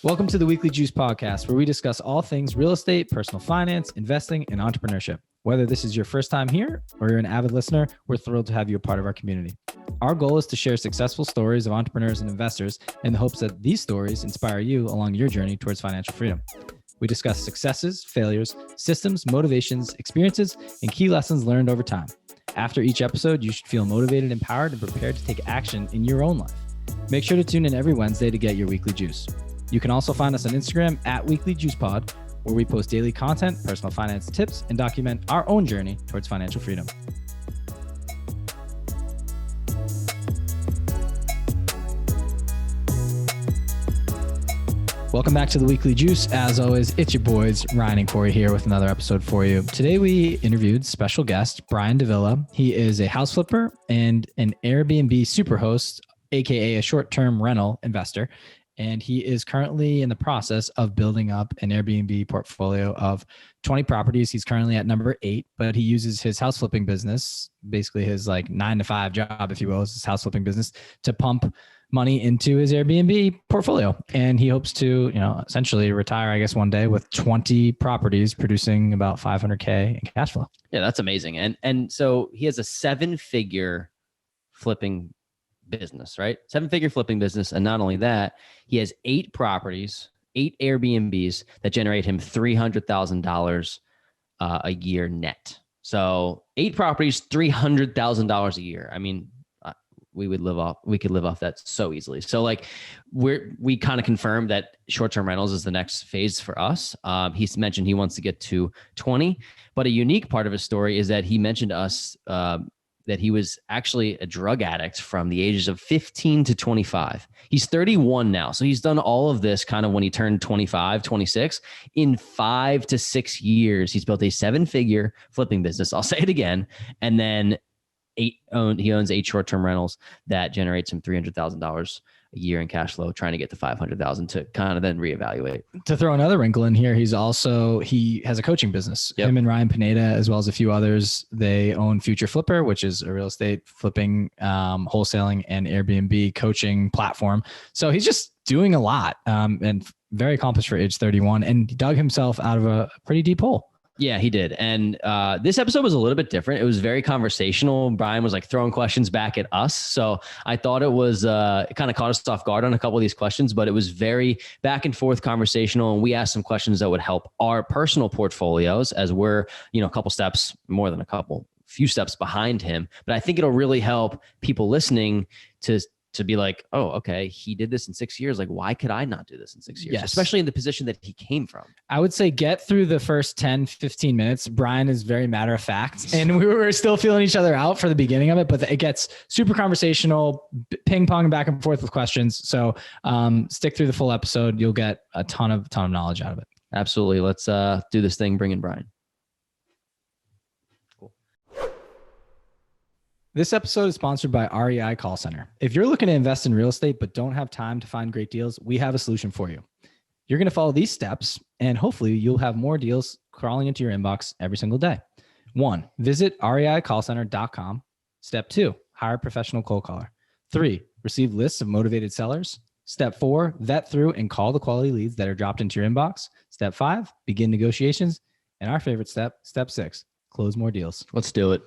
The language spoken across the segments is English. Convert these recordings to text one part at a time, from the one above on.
Welcome to the Weekly Juice Podcast, where we discuss all things real estate, personal finance, investing, and entrepreneurship. Whether this is your first time here or you're an avid listener, we're thrilled to have you a part of our community. Our goal is to share successful stories of entrepreneurs and investors in the hopes that these stories inspire you along your journey towards financial freedom. We discuss successes, failures, systems, motivations, experiences, and key lessons learned over time. After each episode, you should feel motivated, empowered, and prepared to take action in your own life. Make sure to tune in every Wednesday to get your weekly juice. You can also find us on Instagram at WeeklyJuicePod, where we post daily content, personal finance tips, and document our own journey towards financial freedom. Welcome back to the Weekly Juice. As always, it's your boys, Ryan and Corey, here with another episode for you. Today, we interviewed special guest, Brian Davila. He is a house flipper and an Airbnb superhost, aka a short-term rental investor. And he is currently in the process of building up an Airbnb portfolio of 20 properties. He's currently at number 8, but he uses his house flipping business, basically his like 9-to-5 job, if you will, is his house flipping business, to pump money into his Airbnb portfolio. And he hopes to, essentially retire, I guess, one day with 20 properties producing about $500K in cash flow. Yeah, that's amazing. And so he has a 7-figure flipping business, right? 7-figure flipping business. And not only that, he has 8 properties, 8 Airbnbs that generate him $300,000 a year net. So 8 properties, $300,000 a year. I mean, we could live off that so easily. So like we kind of confirmed that short-term rentals is the next phase for us. He's mentioned he wants to get to 20, but a unique part of his story is that he mentioned to us, that he was actually a drug addict from the ages of 15 to 25. He's 31 now. So he's done all of this kind of when he turned 25, 26. In 5 to 6 years, he's built a 7-figure flipping business. I'll say it again. And then he owns 8 short-term rentals that generates him $300,000 a year in cash flow, trying to get to $500,000 to kind of then reevaluate. To throw another wrinkle in here, he has a coaching business. Yep. Him and Ryan Pineda, as well as a few others, they own Future Flipper, which is a real estate flipping, wholesaling, and Airbnb coaching platform. So he's just doing a lot, and very accomplished for age 31, and he dug himself out of a pretty deep hole. Yeah, he did. And this episode was a little bit different. It was very conversational. Brian was like throwing questions back at us. So I thought it was, it kind of caught us off guard on a couple of these questions, but it was very back and forth conversational. And we asked some questions that would help our personal portfolios, as we're, a couple steps, more than few steps behind him. But I think it'll really help people listening to be like, oh, okay, he did this in 6 years. Like, why could I not do this in 6 years? Yes. Especially in the position that he came from. I would say get through the first 10, 15 minutes. Brian is very matter of fact. And we were still feeling each other out for the beginning of it, but it gets super conversational, ping pong back and forth with questions. So stick through the full episode. You'll get a ton of knowledge out of it. Absolutely. Let's do this thing. Bring in Brian. This episode is sponsored by REI Call Center. If you're looking to invest in real estate but don't have time to find great deals, we have a solution for you. You're going to follow these steps, and hopefully you'll have more deals crawling into your inbox every single day. 1, visit reicallcenter.com. Step 2, hire a professional cold caller. 3, receive lists of motivated sellers. Step 4, vet through and call the quality leads that are dropped into your inbox. Step 5, begin negotiations. And our favorite step 6, close more deals. Let's do it.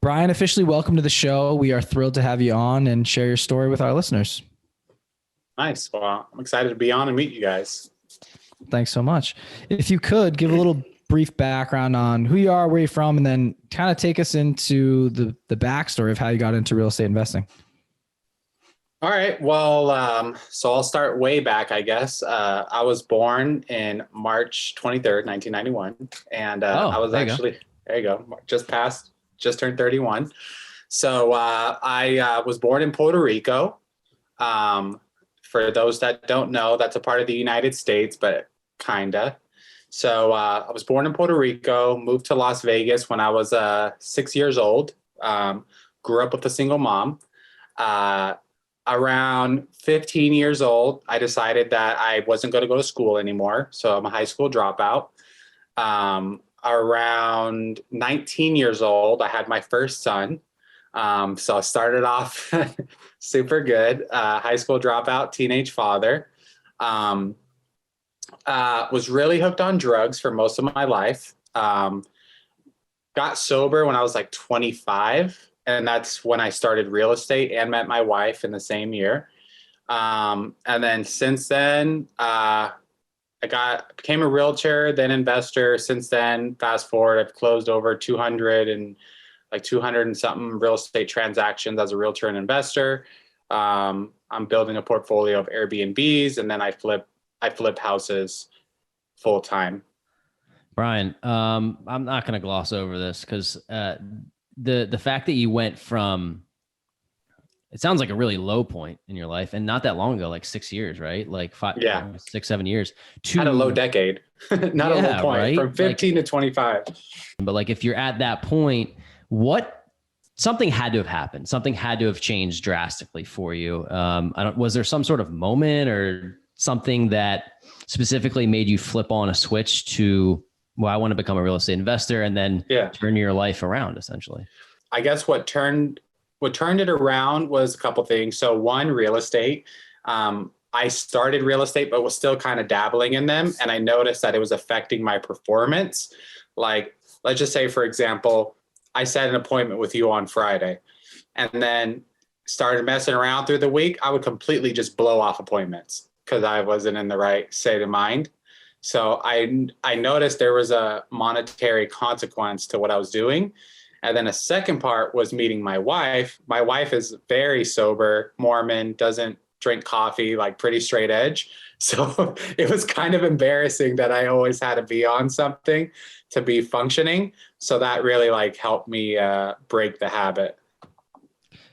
Brian, officially welcome to the show. We are thrilled to have you on and share your story with our listeners. Nice. Well, I'm excited to be on and meet you guys. Thanks so much. If you could give a little brief background on who you are, where you're from, and then kind of take us into the backstory of how you got into real estate investing. All right. Well, so I'll start way back, I guess. I was born in March 23rd, 1991. And I was actually, there you go, just turned 31. So I was born in Puerto Rico. For those that don't know, that's a part of the United States, but kinda. So I was born in Puerto Rico, moved to Las Vegas when I was 6 years old. Grew up with a single mom. Around 15 years old, I decided that I wasn't going to go to school anymore. So I'm a high school dropout. Around 19 years old, I had my first son. So I started off super good, high school dropout, teenage father. Was really hooked on drugs for most of my life. Got sober when I was like 25, and that's when I started real estate and met my wife in the same year. And then since then, became a realtor, then investor. Since then, fast forward, I've closed over 200 and something real estate transactions as a realtor and investor. I'm building a portfolio of Airbnbs, and then I flip houses full time. Brian, I'm not going to gloss over this because the fact that you went from, it sounds like a really low point in your life, and not that long ago, like 6 years, right? Like 6, 7 years. Had a low decade, not a low point, right? From 15 to 25. But like, if you're at that point, something had to have happened. Something had to have changed drastically for you. Was there some sort of moment or something that specifically made you flip on a switch to, well, I want to become a real estate investor, and then turn your life around essentially? I guess what turned it around was a couple things. So one, real estate. I started real estate, but was still kind of dabbling in them. And I noticed that it was affecting my performance. Like, let's just say, for example, I set an appointment with you on Friday and then started messing around through the week. I would completely just blow off appointments because I wasn't in the right state of mind. So I noticed there was a monetary consequence to what I was doing. And then a second part was meeting my wife. My wife is very sober, Mormon, doesn't drink coffee, like pretty straight edge. So it was kind of embarrassing that I always had to be on something to be functioning. So that really like helped me break the habit.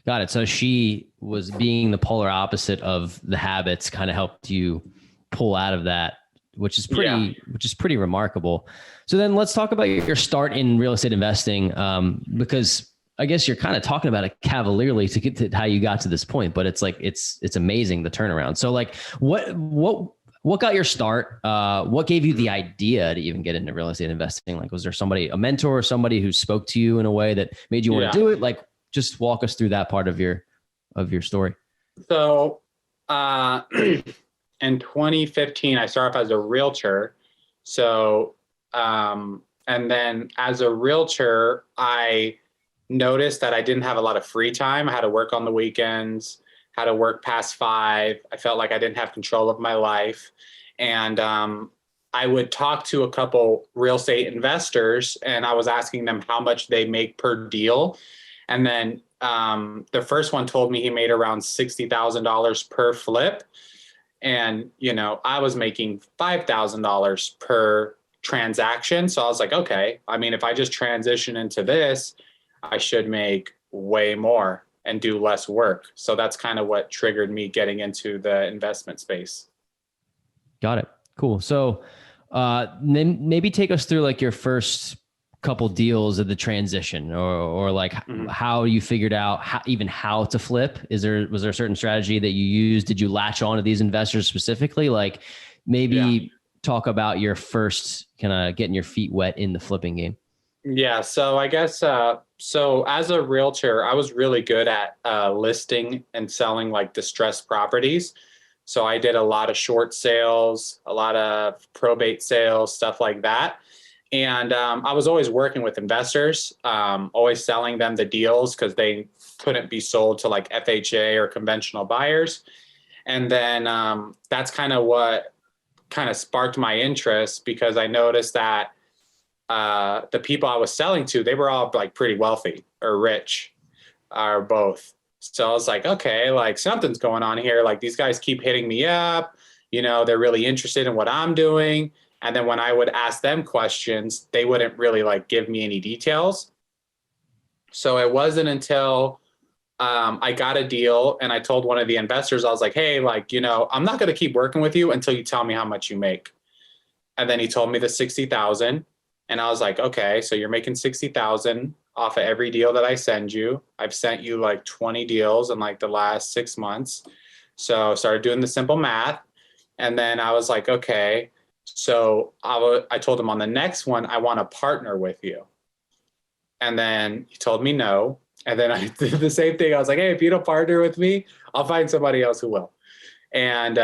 Got it. So she was being the polar opposite of the habits, kind of helped you pull out of that, which is pretty remarkable. So then let's talk about your start in real estate investing, because I guess you're kind of talking about it cavalierly to get to how you got to this point, but it's like, it's amazing, the turnaround. So like, what got your start? What gave you the idea to even get into real estate investing? Like, was there a mentor or somebody who spoke to you in a way that made you want to do it? Like, just walk us through that part of your story. So, in 2015, I started off as a realtor. So, and then as a realtor, I noticed that I didn't have a lot of free time. I had to work on the weekends, had to work past 5. I felt like I didn't have control of my life. And I would talk to a couple real estate investors, and I was asking them how much they make per deal. And then the first one told me he made around $60,000 per flip. And, I was making $5,000 per transaction. So I was like, okay, I mean, if I just transition into this, I should make way more and do less work. So that's kind of what triggered me getting into the investment space. Got it. Cool. So then maybe take us through like your first couple deals of the transition, or like how you figured out how to flip. Was there a certain strategy that you used? Did you latch on to these investors specifically? Like maybe talk about your first kind of getting your feet wet in the flipping game. Yeah. So I guess, so as a realtor, I was really good at listing and selling like distressed properties. So I did a lot of short sales, a lot of probate sales, stuff like that. And I was always working with investors, always selling them the deals because they couldn't be sold to like FHA or conventional buyers. And then that's kind of what kind of sparked my interest, because I noticed that the people I was selling to, they were all like pretty wealthy or rich or both. So I was like, okay, like something's going on here. Like these guys keep hitting me up, they're really interested in what I'm doing. And then when I would ask them questions, they wouldn't really like give me any details. So it wasn't until I got a deal and I told one of the investors, I was like, hey, like, I'm not going to keep working with you until you tell me how much you make. And then he told me the 60,000. And I was like, okay, so you're making 60,000 off of every deal that I send you. I've sent you like 20 deals in like the last 6 months. So I started doing the simple math. And then I was like, okay. So I told him on the next one, I want to partner with you. And then he told me no. And then I did the same thing. I was like, hey, if you don't partner with me, I'll find somebody else who will. And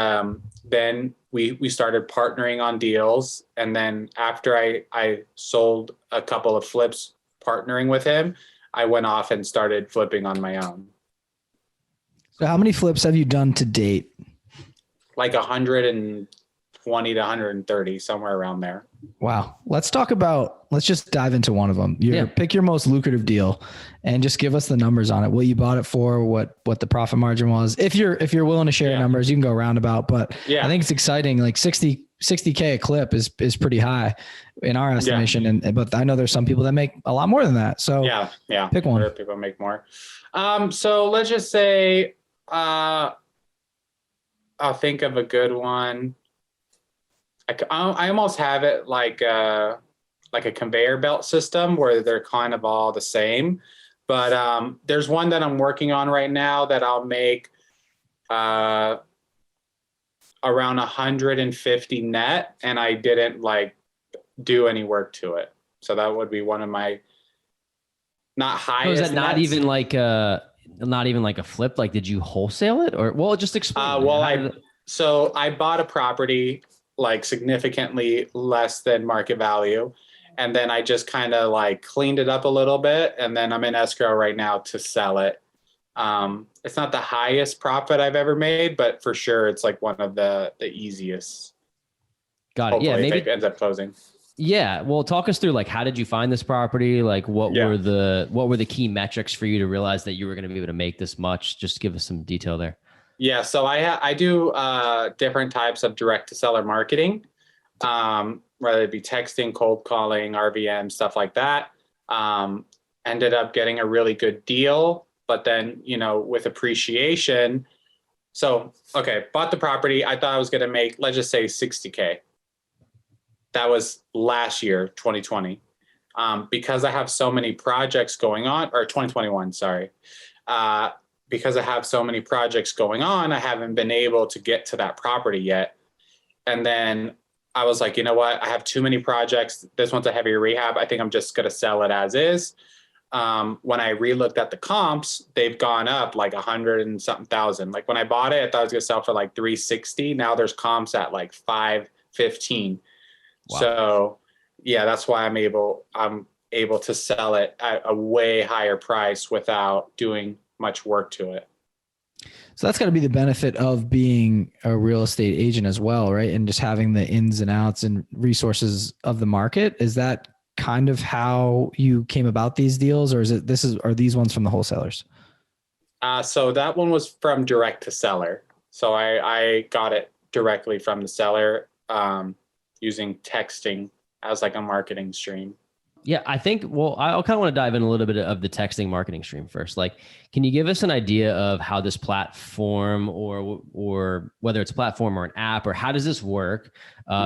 then we started partnering on deals. And then after I sold a couple of flips partnering with him, I went off and started flipping on my own. So how many flips have you done to date? Like 120 to 130, somewhere around there. Wow. Let's just dive into one of them. Pick your most lucrative deal and just give us the numbers on it. What you bought it for, what the profit margin was. If you're willing to share numbers, you can go roundabout, but I think it's exciting. Like 60K a clip is pretty high in our estimation. But I know there's some people that make a lot more than that. So pick one. Other people make more. So let's just say, I'll think of a good one. I almost have it like a conveyor belt system where they're kind of all the same. But there's one that I'm working on right now that I'll make around 150 net, and I didn't like do any work to it. So that would be one of my not highest. So is that not even like a flip? Like, did you wholesale it or just explain? So I bought a property like significantly less than market value. And then I just kind of like cleaned it up a little bit. And then I'm in escrow right now to sell it. It's not the highest profit I've ever made, but for sure it's like one of the easiest. Got it. Yeah. Maybe it ends up closing. Yeah. Well, talk us through like, how did you find this property? Like what were the key metrics for you to realize that you were going to be able to make this much? Just give us some detail there. Yeah, so I do different types of direct to seller marketing, whether it be texting, cold calling, RVM, stuff like that. Ended up getting a really good deal, but then, with appreciation. So, bought the property. I thought I was going to make, let's just say 60K. That was last year, 2020. Because I have so many projects going on, or 2021, sorry. Because I have so many projects going on, I haven't been able to get to that property yet. And then I was like, you know what? I have too many projects. This one's a heavier rehab. I think I'm just going to sell it as is. When I relooked at the comps, they've gone up like 100 and something thousand. Like when I bought it, I thought I was going to sell for like 360. Now there's comps at like 515. Wow. So that's why I'm able to sell it at a way higher price without doing much work to it. So that's got to be the benefit of being a real estate agent as well, right? And just having the ins and outs and resources of the market. Is that kind of how you came about these deals, or are these ones from the wholesalers? So that one was from direct to seller. So I got it directly from the seller, using texting as like a marketing stream. Yeah, I think, I kind of want to dive in a little bit of the texting marketing stream first. Like, can you give us an idea of how this platform or whether it's a platform or an app, or how does this work?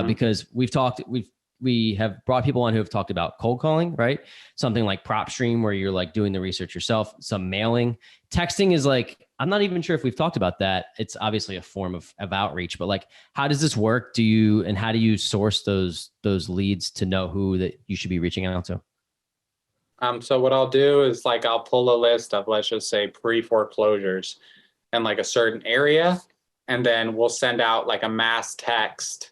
Because we have brought people on who have talked about cold calling, right? Something like PropStream where you're like doing the research yourself, some mailing. Texting is like, I'm not even sure if we've talked about that. It's obviously a form of outreach, but like, how does this work? And how do you source those leads to know who that you should be reaching out to? So what I'll do is like, I'll pull a list of, let's just say pre-foreclosures in like a certain area. And then we'll send out like a mass text,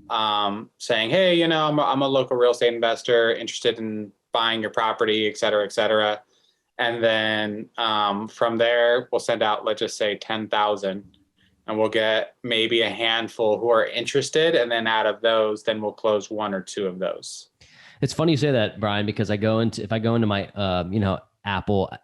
saying, hey, I'm a local real estate investor interested in buying your property, et cetera, et cetera. And then from there, we'll send out, let's just say 10,000, and we'll get maybe a handful who are interested. And then out of those, then we'll close one or two of those. It's funny you say that, Brian, because if I go into my, Apple, I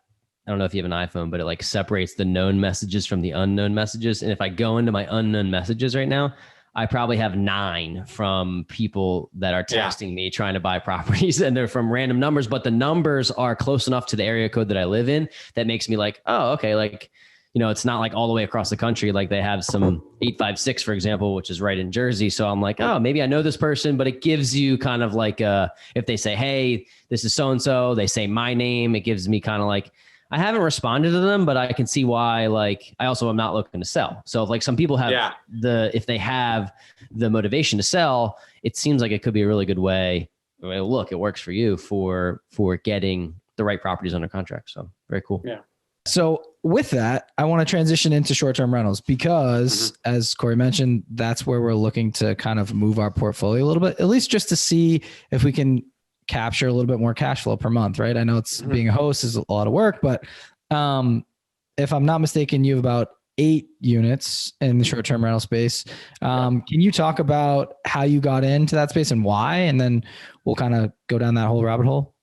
don't know if you have an iPhone, but it like separates the known messages from the unknown messages. And if I go into my unknown messages right now, I probably have 9 from people that are texting me trying to buy properties, and they're from random numbers, but the numbers are close enough to the area code that I live in that makes me like, oh, okay. Like, it's not like all the way across the country. Like they have some 856, for example, which is right in Jersey. So I'm like, oh, maybe I know this person, but it gives you kind of like, if they say, hey, this is so-and-so, they say my name, it gives me kind of like, I haven't responded to them, but I can see why. Like, I also am not looking to sell. So if like some people have if they have the motivation to sell, it seems like it could be a really good way. Look, it works for you for getting the right properties under contract. So very cool. Yeah. So with that, I want to transition into short-term rentals because as Corey mentioned, that's where we're looking to kind of move our portfolio a little bit, at least just to see if we can capture a little bit more cash flow per month, right? I know it's being a host is a lot of work, but if I'm not mistaken, you have about 8 units in the short-term rental space. Can you talk about how you got into that space and why? And then we'll kind of go down that whole rabbit hole.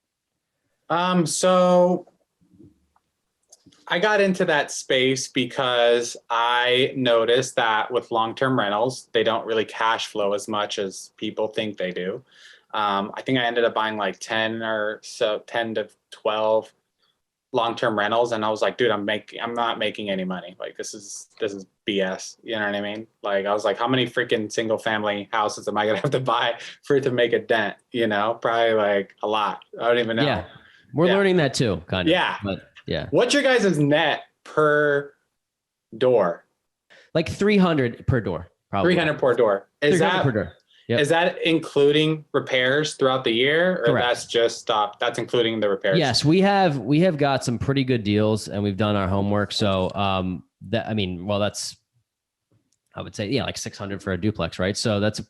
So I got into that space because I noticed that with long-term rentals, they don't really cash flow as much as people think they do. I think I ended up buying like 10 to 12 long-term rentals. And I was like, dude, I'm not making any money. Like this is BS. You know what I mean? Like, I was like, how many freaking single family houses am I going to have to buy for it to make a dent? You know, probably like a lot. I don't even know. Yeah. We're learning that too, kind of. Yeah. But yeah. What's your guys' net per door? Like 300 per door, probably. 300 per door. Is that per door? Yep. Is that including repairs throughout the year, or Correct. that's just that's including the repairs? Yes, we have got some pretty good deals, and we've done our homework. So that's I would say like 600 for a duplex, right? So that's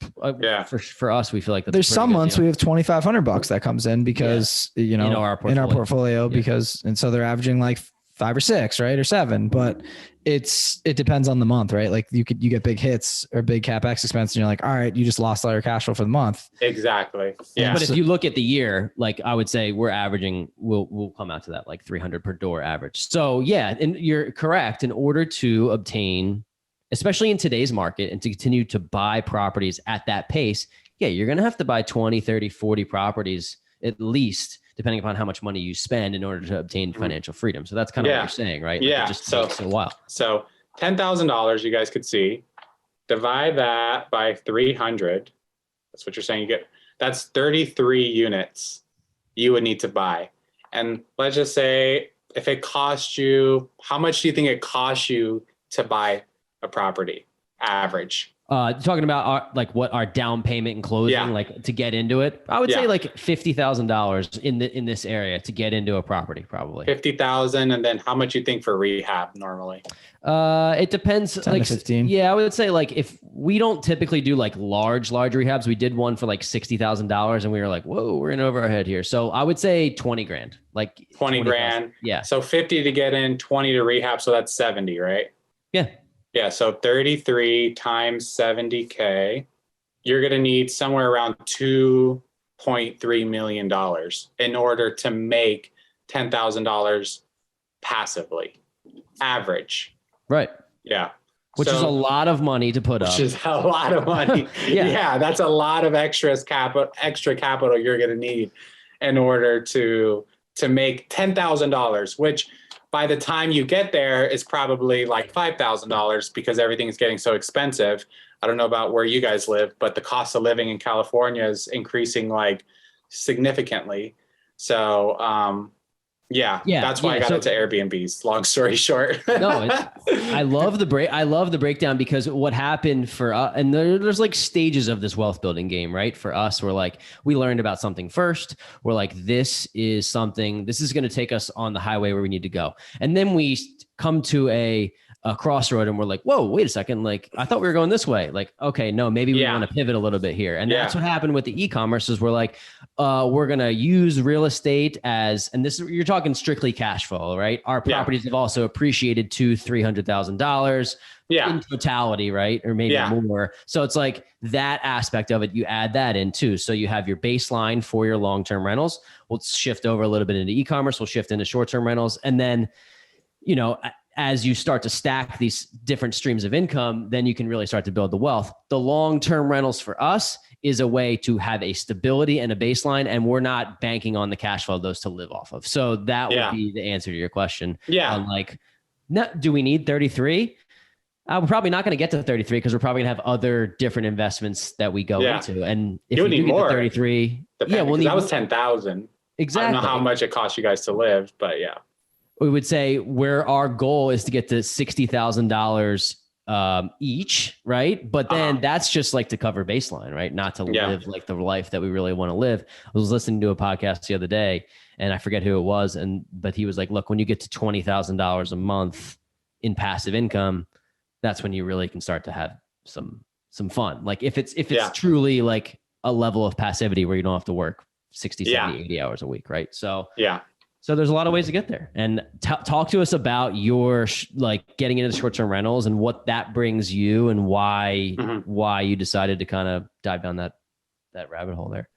for us. We feel like that's there's some months we have $2,500 that comes in because in our portfolio because and so they're averaging like 5 or 6, right, or 7, but it depends on the month, right? Like you get big hits or big CapEx expense, and you're like, all right, you just lost all your cash flow for the month. Exactly. Yeah. But if you look at the year, like I would say we're averaging, we'll come out to that like 300 per door average. So yeah, and you're correct. In order to obtain, especially in today's market, and to continue to buy properties at that pace, yeah, you're going to have to buy 20, 30, 40 properties at least, depending upon how much money you spend in order to obtain financial freedom. So that's kind of what you're saying, right? Yeah. Like it just takes a while. So $10,000, you guys could see, divide that by 300. That's what you're saying. That's 33 units you would need to buy. And let's just say if it cost you, how much do you think it costs you to buy a property average? Talking about what our down payment and closing, like to get into it, I would say like $50,000 in this area to get into a property, probably. 50,000, and then how much you think for rehab normally? It depends. 10 to 15. Yeah, I would say like if we don't typically do like large rehabs, we did one for like $60,000, and we were like, whoa, we're in over our head here. So I would say 20 grand, like 20 grand. Yeah. So 50 to get in, 20 to rehab, so that's 70, right? Yeah. Yeah, so 33 times 70K, you're going to need somewhere around $2.3 million in order to make $10,000 passively, average. Right. Yeah. Which is a lot of money to put up. Which is a lot of money. Yeah, that's a lot of extra capital you're going to need in order to make $10,000, which by the time you get there is probably like $5,000 because everything's getting so expensive. I don't know about where you guys live, but the cost of living in California is increasing like significantly. So, that's why I got into Airbnbs. Long story short. No, I love the breakdown because what happened for us, and there's like stages of this wealth building game, right? For us, we're like, we learned about something first. We're like, this is going to take us on the highway where we need to go. And then we come to a crossroad and we're like, whoa, wait a second. Like, I thought we were going this way. Like, okay, no, maybe we want to pivot a little bit here. And that's what happened with the e-commerce is we're like, we're going to use real estate and you're talking strictly cash flow, right? Our properties have also appreciated $200,000-$300,000 in totality, right? Or maybe more. So it's like that aspect of it, you add that in too. So you have your baseline for your long-term rentals. We'll shift over a little bit into e-commerce. We'll shift into short-term rentals. And then, as you start to stack these different streams of income, then you can really start to build the wealth. The long-term rentals for us is a way to have a stability and a baseline, and we're not banking on the cash flow of those to live off of. So that would be the answer to your question. Yeah. Do we need 33? We're probably not going to get to 33 because we're probably going to have other different investments that we go into. And if we do get to 33, we'll need. That was 10,000. Exactly. I don't know how much it costs you guys to live, but yeah. We would say where our goal is to get to $60,000 each, right? But then that's just like to cover baseline, right? Not to live like the life that we really want to live. I was listening to a podcast the other day, and I forget who it was, but he was like, look, when you get to $20,000 a month in passive income, that's when you really can start to have some fun. Like if it's truly like a level of passivity where you don't have to work 60, 70, 80 hours a week, right? So so there's a lot of ways to get there. And talk to us about your like getting into the short-term rentals and what that brings you and why you decided to kind of dive down that rabbit hole there.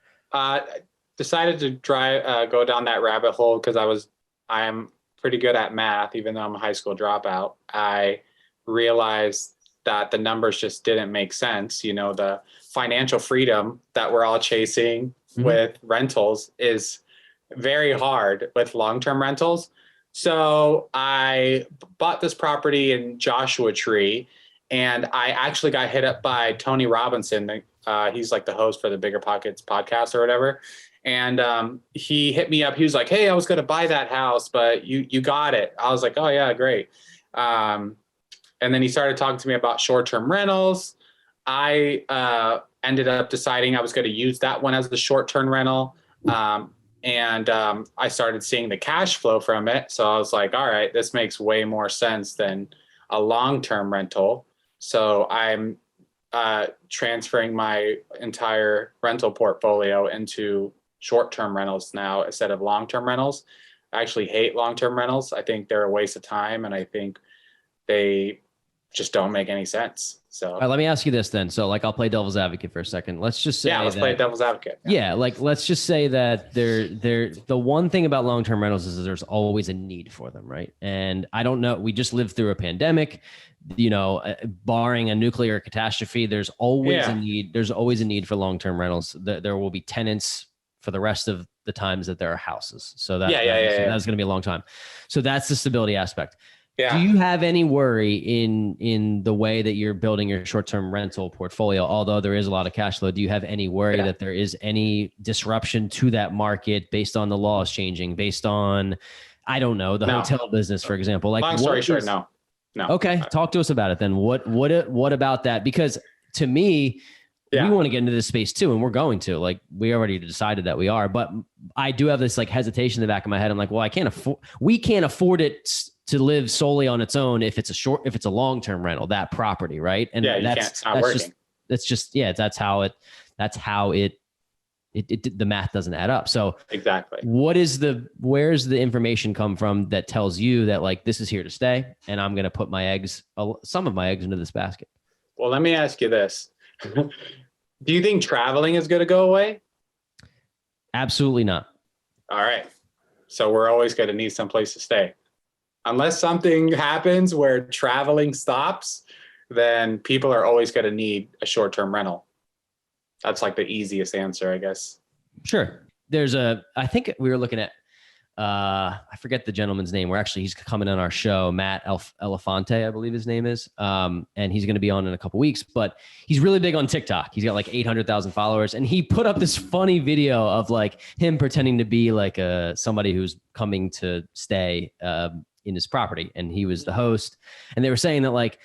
Decided to go down that rabbit hole because I am pretty good at math, even though I'm a high school dropout. I realized that the numbers just didn't make sense. You know, the financial freedom that we're all chasing with rentals is very hard with long-term rentals. So I bought this property in Joshua Tree, and I actually got hit up by Tony Robinson. He's like the host for the Bigger Pockets podcast or whatever. And he hit me up. He was like, hey, I was going to buy that house, but you got it. I was like, oh yeah, great. And then he started talking to me about short-term rentals. I ended up deciding I was going to use that one as the short-term rental. And I started seeing the cash flow from it. So I was like, all right, this makes way more sense than a long-term rental. So I'm transferring my entire rental portfolio into short-term rentals now instead of long-term rentals. I actually hate long-term rentals. I think they're a waste of time, and I think they just don't make any sense. So let me ask you this then. So like, I'll play devil's advocate for a second. Let's just say let's play devil's advocate. Yeah. Like, let's just say that the one thing about long-term rentals is there's always a need for them. Right. And I don't know, we just lived through a pandemic, you know, barring a nuclear catastrophe, there's always a need. There's always a need for long-term rentals. There will be tenants for the rest of the times that there are houses. So that's going to be a long time. So that's the stability aspect. Yeah. Do you have any worry in the way that you're building your short-term rental portfolio? Although there is a lot of cash flow, do you have any worry that there is any disruption to that market based on the laws changing, based on, I don't know, the hotel business, for example? Like, long story short, no. Okay, talk to us about it then. What about that? Because to me, we want to get into this space too, and we're going to. Like, we already decided that we are, but I do have this like hesitation in the back of my head. I'm like, well, we can't afford it to live solely on its own if it's a long-term rental, that property, right? And that's how it the math doesn't add up. So exactly, where's the information come from that tells you that like this is here to stay, and I'm going to put some of my eggs into this basket? Well, let me ask you this. Do you think traveling is going to go away? Absolutely not. All right. So we're always going to need some place to stay. Unless something happens where traveling stops, then people are always going to need a short-term rental. That's like the easiest answer, I guess. Sure. I think we were looking at, I forget the gentleman's name. He's coming on our show, Matt Elefante, I believe his name is. And he's going to be on in a couple weeks, but he's really big on TikTok. He's got like 800,000 followers, and he put up this funny video of like him pretending to be like somebody who's coming to stay, in his property, and he was the host, and they were saying that like,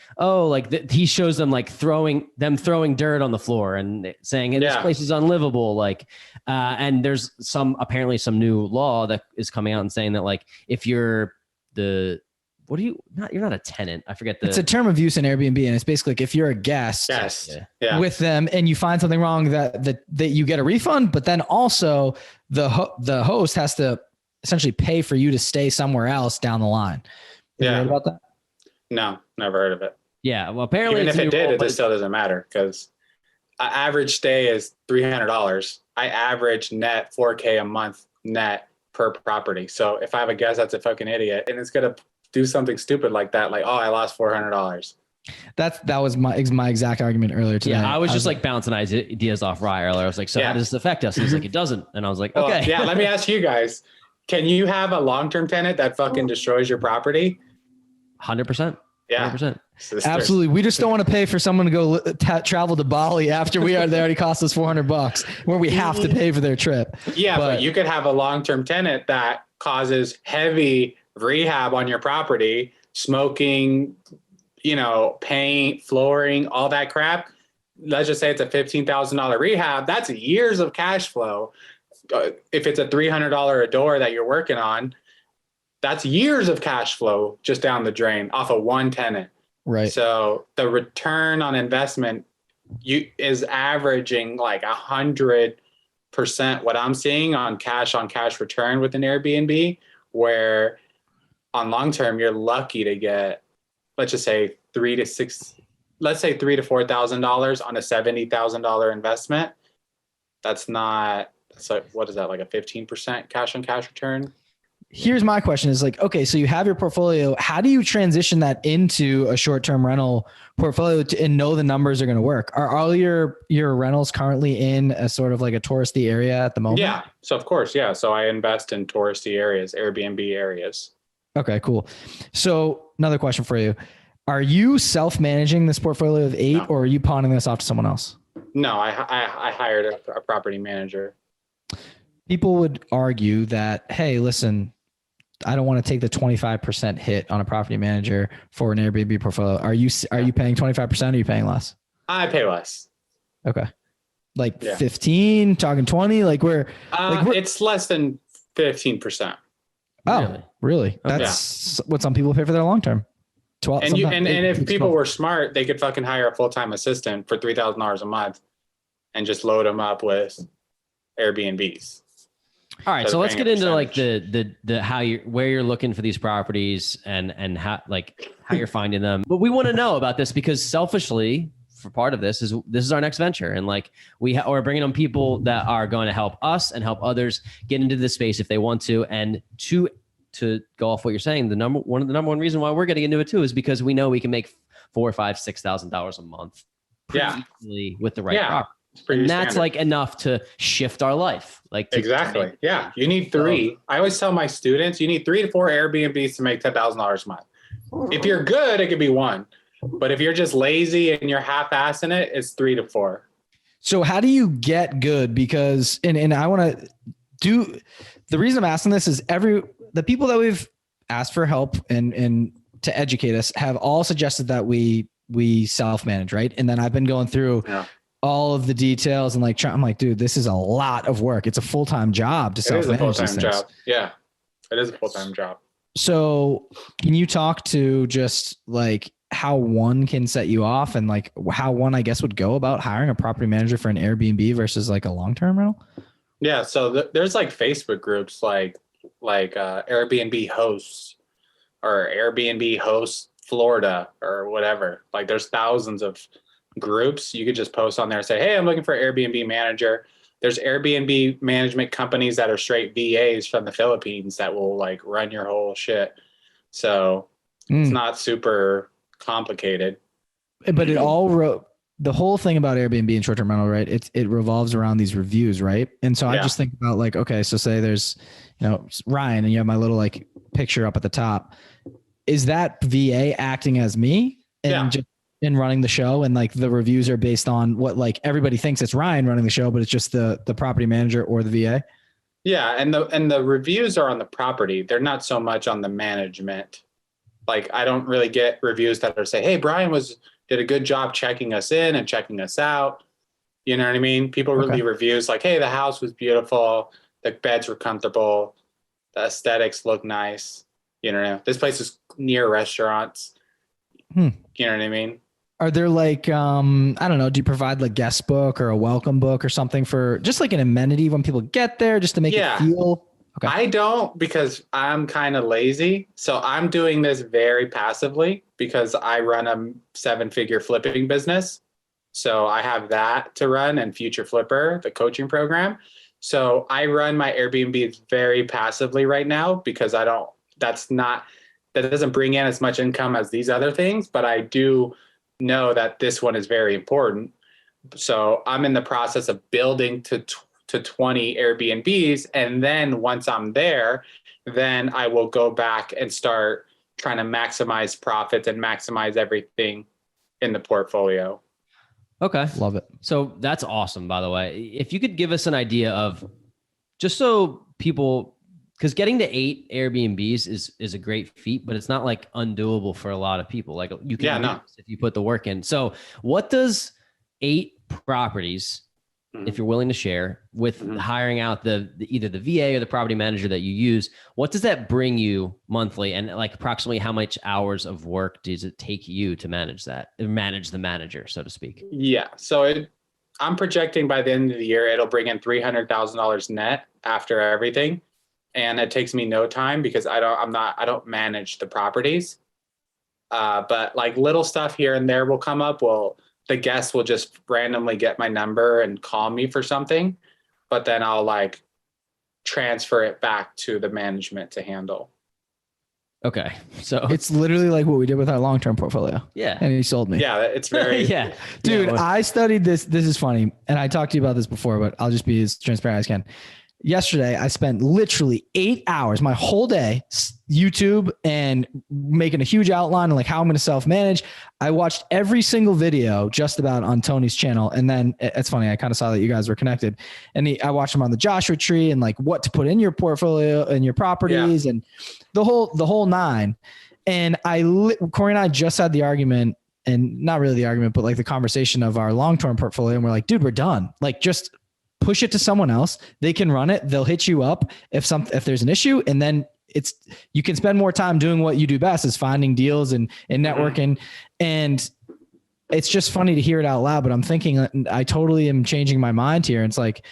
he shows them like throwing dirt on the floor and saying, hey, this place is unlivable. Like, and there's apparently some new law that is coming out and saying that like, if you're you're not a tenant. I forget it's a term of use in Airbnb, and it's basically like if you're a guest with them and you find something wrong that you get a refund, but then also the host has to essentially pay for you to stay somewhere else down the line. Have you heard about that? No, never heard of it. Yeah. Well, apparently even if it did, it still doesn't matter because average stay is $300. I average net $4K a month net per property. So if I have a guest that's a fucking idiot and it's going to do something stupid like that, like, oh, I lost $400. That was my exact argument earlier today. Yeah, I was just like bouncing ideas off Rye earlier. I was like, so how does this affect us? And he's like, it doesn't. And I was like, okay. Well, let me ask you guys. Can you have a long-term tenant that fucking destroys your property? 100%. Yeah. 100%. Absolutely. We just don't want to pay for someone to go travel to Bali after they already cost us $400 where we have to pay for their trip. Yeah. But you could have a long-term tenant that causes heavy rehab on your property, smoking, paint, flooring, all that crap. Let's just say it's a $15,000 rehab. That's years of cash flow. If it's a $300 a door that you're working on, that's years of cash flow just down the drain off of one tenant. Right. So the return on investment is averaging like 100%. What I'm seeing on cash return with an Airbnb, where on long term you're lucky to get, let's just say $3,000 to $4,000 on a $70,000 investment. That's like, what is that, like a 15% cash on cash return? Here's my question is like, okay, so you have your portfolio. How do you transition that into a short-term rental portfolio and know the numbers are going to work? Are all your rentals currently in a sort of like a touristy area at the moment? Yeah. So of course, yeah. So I invest in touristy areas, Airbnb areas. Okay, cool. So another question for you. Are you self-managing this portfolio of 8 or are you pawning this off to someone else? No, I hired a property manager. People would argue that, hey, listen, I don't want to take the 25% hit on a property manager for an Airbnb portfolio. Are you paying 25% or are you paying less? I pay less. Okay. Like 15, talking 20, it's less than 15%. Oh, really? That's what some people pay for their long-term. 12. And if people were smart, they could fucking hire a full-time assistant for $3,000 a month and just load them up with Airbnbs. All right, so let's get into like the where you're looking for these properties and how you're finding them. But we want to know about this because selfishly, for part of this is our next venture, and like we're bringing on people that are going to help us and help others get into this space if they want to. And to go off what you're saying, the number one reason why we're getting into it too is because we know we can make $4,000, $5,000, $6,000 a month, easily with the right property. And that's standard. Like enough to shift our life. Exactly. Yeah. You need 3. I always tell my students, you need 3 to 4 Airbnbs to make $10,000 a month. If you're good, it could be 1. But if you're just lazy and you're half-assing it, it's 3 to 4. So how do you get good? Because, and I want to do, the reason I'm asking this is the people that we've asked for help and to educate us have all suggested that we self-manage, right? And then I've been going through all of the details and I'm like, dude, this is a lot of work. It's a full-time job to self-manage. It is a full-time job. Yeah, it is a full-time job. So can you talk to just like how one can set you off and like how one, I guess, would go about hiring a property manager for an Airbnb versus like a long-term rental? Yeah. So there's like Facebook groups like Airbnb hosts or Airbnb hosts Florida or whatever. Like there's thousands of groups. You could just post on there and say, hey, I'm looking for an Airbnb manager. There's Airbnb management companies that are straight VAs from the Philippines that will like run your whole shit. So it's not super complicated. But the whole thing about Airbnb and short-term rental, right? It revolves around these reviews, right? And so I just think about like, okay, so say there's, Ryan and you have my little like picture up at the top. Is that VA acting as me and just in running the show, and like the reviews are based on what like everybody thinks it's Ryan running the show, but it's just the property manager or the VA? Yeah, and the reviews are on the property. They're not so much on the management. Like I don't really get reviews that are say, hey, Brian did a good job checking us in and checking us out. You know what I mean? People really reviews like, hey, the house was beautiful. The beds were comfortable. The aesthetics look nice. This place is near restaurants. You know what I mean? Are there like, I don't know, do you provide like guest book or a welcome book or something for just like an amenity when people get there just to make it feel? Okay. I don't, because I'm kind of lazy. So I'm doing this very passively because I run a 7-figure flipping business. So I have that to run and Future Flipper, the coaching program. So I run my Airbnb very passively right now because that doesn't bring in as much income as these other things, but I do know that this one is very important. So I'm in the process of building to 20 Airbnbs. And then once I'm there, then I will go back and start trying to maximize profits and maximize everything in the portfolio. Okay. Love it. So that's awesome, by the way. If you could give us an idea of, just so people because getting to 8 Airbnbs is a great feat, but it's not like undoable for a lot of people. Like you can do this if you put the work in. So what does 8 properties, if you're willing to share, with hiring out the either the VA or the property manager that you use, what does that bring you monthly? And like approximately how much hours of work does it take you to manage the manager, so to speak? Yeah. So I'm projecting by the end of the year, it'll bring in $300,000 net after everything. And it takes me no time because I don't manage the properties. But like little stuff here and there will come up. The guest will just randomly get my number and call me for something, but then I'll like transfer it back to the management to handle. Okay. So it's literally like what we did with our long-term portfolio. Yeah. And he sold me. Yeah. It's very, yeah. Dude, I studied this. This is funny. And I talked to you about this before, but I'll just be as transparent as I can. Yesterday, I spent literally 8 hours, my whole day, YouTube and making a huge outline on like how I'm going to self-manage. I watched every single video just about on Tony's channel. And then it's funny. I kind of saw that you guys were connected, and I watched him on the Joshua tree and like what to put in your portfolio and your properties and the whole nine. And Corey and I just had the argument, and not really the argument, but like the conversation of our long-term portfolio. And we're like, dude, we're done. Like just push it to someone else. They can run it. They'll hit you up if there's an issue. And then you can spend more time doing what you do best, is finding deals and networking. And it's just funny to hear it out loud, but I'm thinking I totally am changing my mind here. It's like,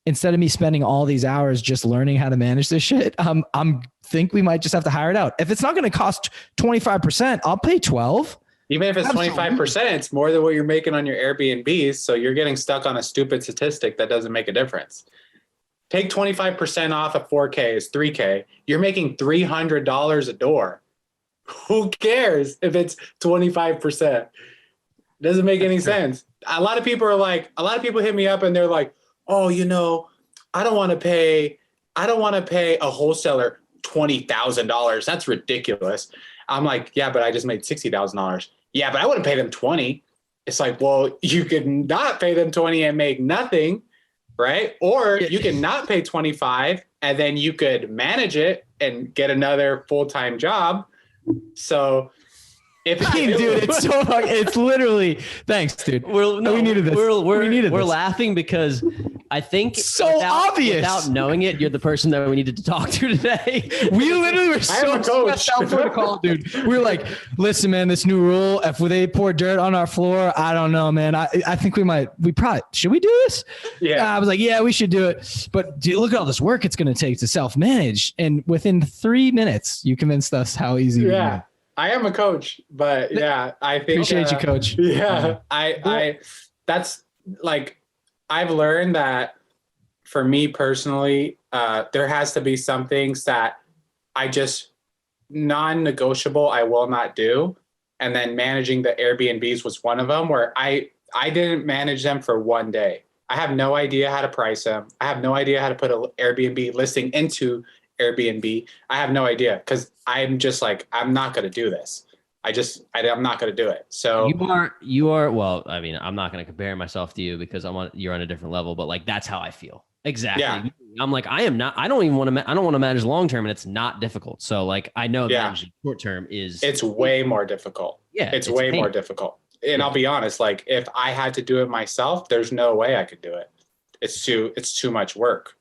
instead of me spending all these hours just learning how to manage this shit, I'm think we might just have to hire it out. If it's not going to cost 25%, I'll pay 12. Even if it's 25%, it's more than what you're making on your Airbnbs. So you're getting stuck on a stupid statistic that doesn't make a difference. Take 25% off of 4K is $3K. You're making $300 a door. Who cares if it's 25%? Doesn't make any sense. A lot of people hit me up and they're like, oh, I don't want to pay a wholesaler $20,000. That's ridiculous. I'm like, yeah, but I just made $60,000. Yeah, but I wouldn't pay them 20. It's like, well, you could not pay them 20 and make nothing, right? Or you can not pay 25 and then you could manage it and get another full-time job. So dude, it's literally, thanks, dude. We needed this. We're laughing because I think so obvious. Without knowing it, you're the person that we needed to talk to today. We literally were so stressed out for the call, dude. We were like, listen, man, this new rule, if they pour dirt on our floor, I don't know, man. I think should we do this? Yeah. I was like, yeah, we should do it. But dude, look at all this work it's going to take to self-manage. And within 3 minutes, you convinced us how easy it is. I am a coach, but yeah, I think appreciate you, coach. Yeah, that's like, I've learned that for me personally, there has to be some things that I just non-negotiable I will not do. And then managing the Airbnbs was one of them, where I didn't manage them for one day. I have no idea how to price them. I have no idea how to put an Airbnb listing into Airbnb. I have no idea, because I'm just like, I'm not going to do this. I'm not going to do it. So you are, well, I mean, I'm not going to compare myself to you because you're on a different level, but like, that's how I feel. Exactly. Yeah. I'm like, I don't want to manage long-term, and it's not difficult. So like, I know managing short-term it's way more difficult. Yeah. It's way more difficult. And I'll be honest, like if I had to do it myself, there's no way I could do it. It's too much work.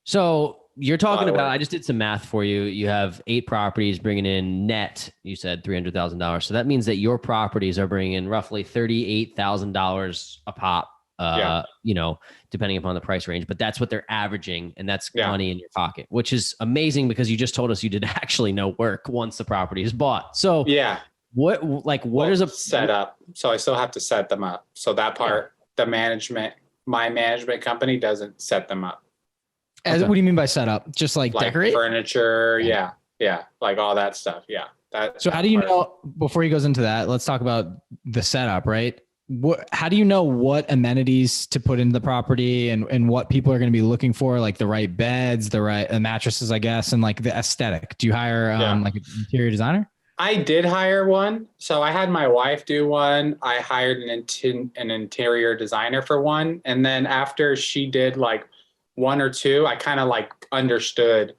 So you're talking about, I just did some math for you. You have 8 properties bringing in net, you said $300,000. So that means that your properties are bringing in roughly $38,000 a pop, depending upon the price range, but that's what they're averaging. And that's money in your pocket, which is amazing because you just told us you did actually no work once the property is bought. So what is a setup? So I still have to set them up. So that part, my management company doesn't set them up. What do you mean by setup? Just like decorate furniture? Yeah, like all that stuff. Yeah. So how do you know? Before he goes into that, let's talk about the setup, right? How do you know what amenities to put into the property and what people are going to be looking for, like the right beds, the right mattresses, I guess, and like the aesthetic? Do you hire like an interior designer? I did hire one. So I had my wife do one. I hired an interior designer for one, and then after she did like one or two, I kind of like understood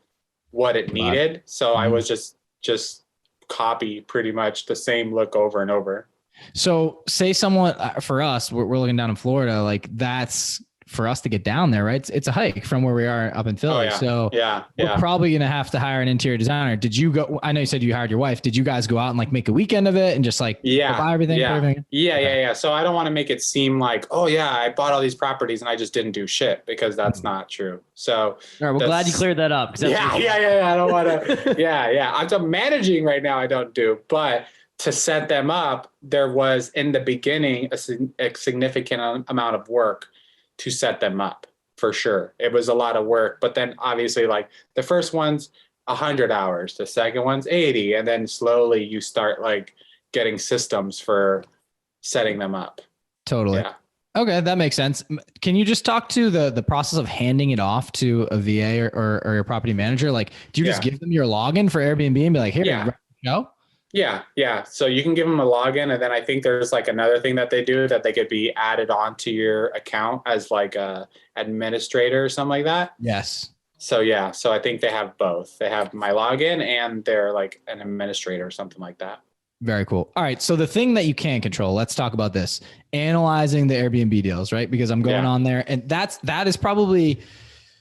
what it needed. So I was just copy pretty much the same look over and over. So say someone, for us, we're looking down in Florida, like that's for us to get down there, right? It's a hike from where we are up in Philly. Oh, yeah. So we're probably going to have to hire an interior designer. Did you go, I know you said you hired your wife. Did you guys go out and like make a weekend of it and just like buy everything? Yeah. So I don't want to make it seem like, oh yeah, I bought all these properties and I just didn't do shit, because that's not true. So all right, well, glad you cleared that up. Yeah. I don't want to, I'm just managing right now. I don't do, but to set them up, there was in the beginning a significant amount of work to set them up, for sure. It was a lot of work, but then obviously like the first one's 100 hours, the second one's 80. And then slowly you start like getting systems for setting them up. Totally. Yeah. Okay. That makes sense. Can you just talk to the process of handing it off to a VA or your property manager? Like, do you just give them your login for Airbnb and be like, here, go? Yeah. So you can give them a login, and then I think there's like another thing that they do that they could be added onto your account as like a administrator or something like that. Yes. So so I think they have both. They have my login and they're like an administrator or something like that. Very cool. All right. So the thing that you can control, let's talk about this, analyzing the Airbnb deals, right? Because I'm going on there, and that is probably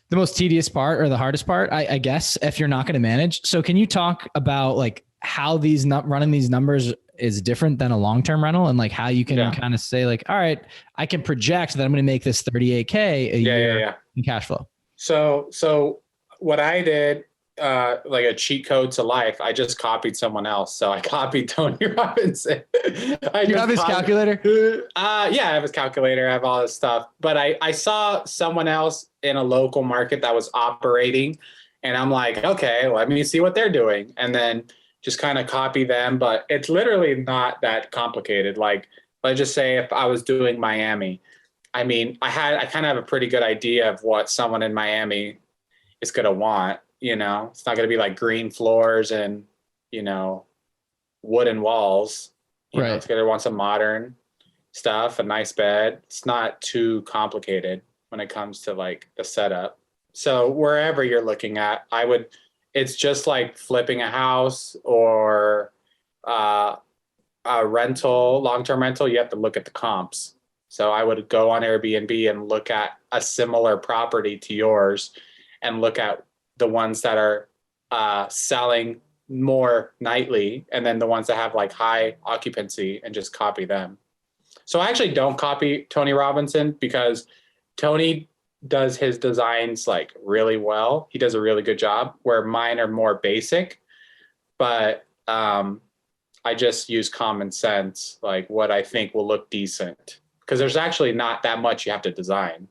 the most tedious part or the hardest part, I guess, if you're not going to manage. So can you talk about like how running these numbers is different than a long-term rental, and like how you can kind of say like, all right, I can project that I'm going to make this 38K a year in cash flow. So what I did, like a cheat code to life, I just copied someone else. So I copied Tony Robinson. You have his calculator? I have his calculator. I have all this stuff, but I saw someone else in a local market that was operating, and I'm like, okay, let me see what they're doing. And then just kind of copy them, but it's literally not that complicated. Like, let's just say if I was doing Miami, I mean, I kind of have a pretty good idea of what someone in Miami is going to want. You know, it's not going to be like green floors and, wooden walls. You know, it's going to want some modern stuff, a nice bed. It's not too complicated when it comes to like the setup. So wherever you're looking at, it's just like flipping a house or a rental, long-term rental. You have to look at the comps. So I would go on Airbnb and look at a similar property to yours and look at the ones that are selling more nightly, and then the ones that have like high occupancy, and just copy them. So I actually don't copy Tony Robinson, because Tony does his designs like really well. He does a really good job, where mine are more basic, but I just use common sense, like what I think will look decent, because there's actually not that much you have to design.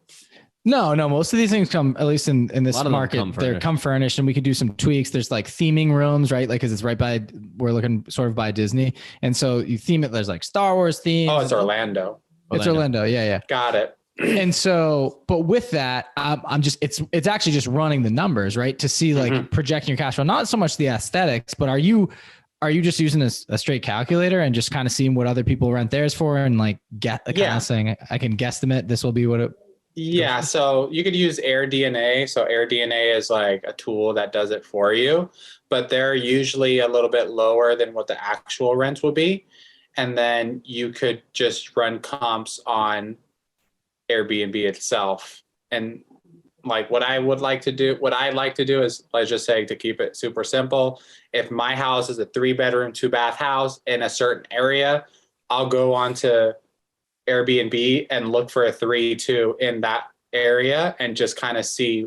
No, most of these things come, at least in this market, they're come furnished, and we can do some tweaks. There's like theming rooms, right? Like, cause it's we're looking sort of by Disney. And so you theme it, there's like Star Wars themes. Oh, it's Orlando. It's Orlando. Yeah. Got it. And so, but with that, it's actually just running the numbers, right? To see like projecting your cash flow, not so much the aesthetics, but are you just using a straight calculator and just kind of seeing what other people rent theirs for, and like kind of saying, I can guesstimate this will be what it. Yeah. So you could use AirDNA. So AirDNA is like a tool that does it for you, but they're usually a little bit lower than what the actual rent will be. And then you could just run comps on Airbnb itself. And like what I like to do is, let's just say, to keep it super simple, if my house is a 3-bedroom, 2-bath house in a certain area, I'll go on to Airbnb and look for a 3-2 in that area and just kind of see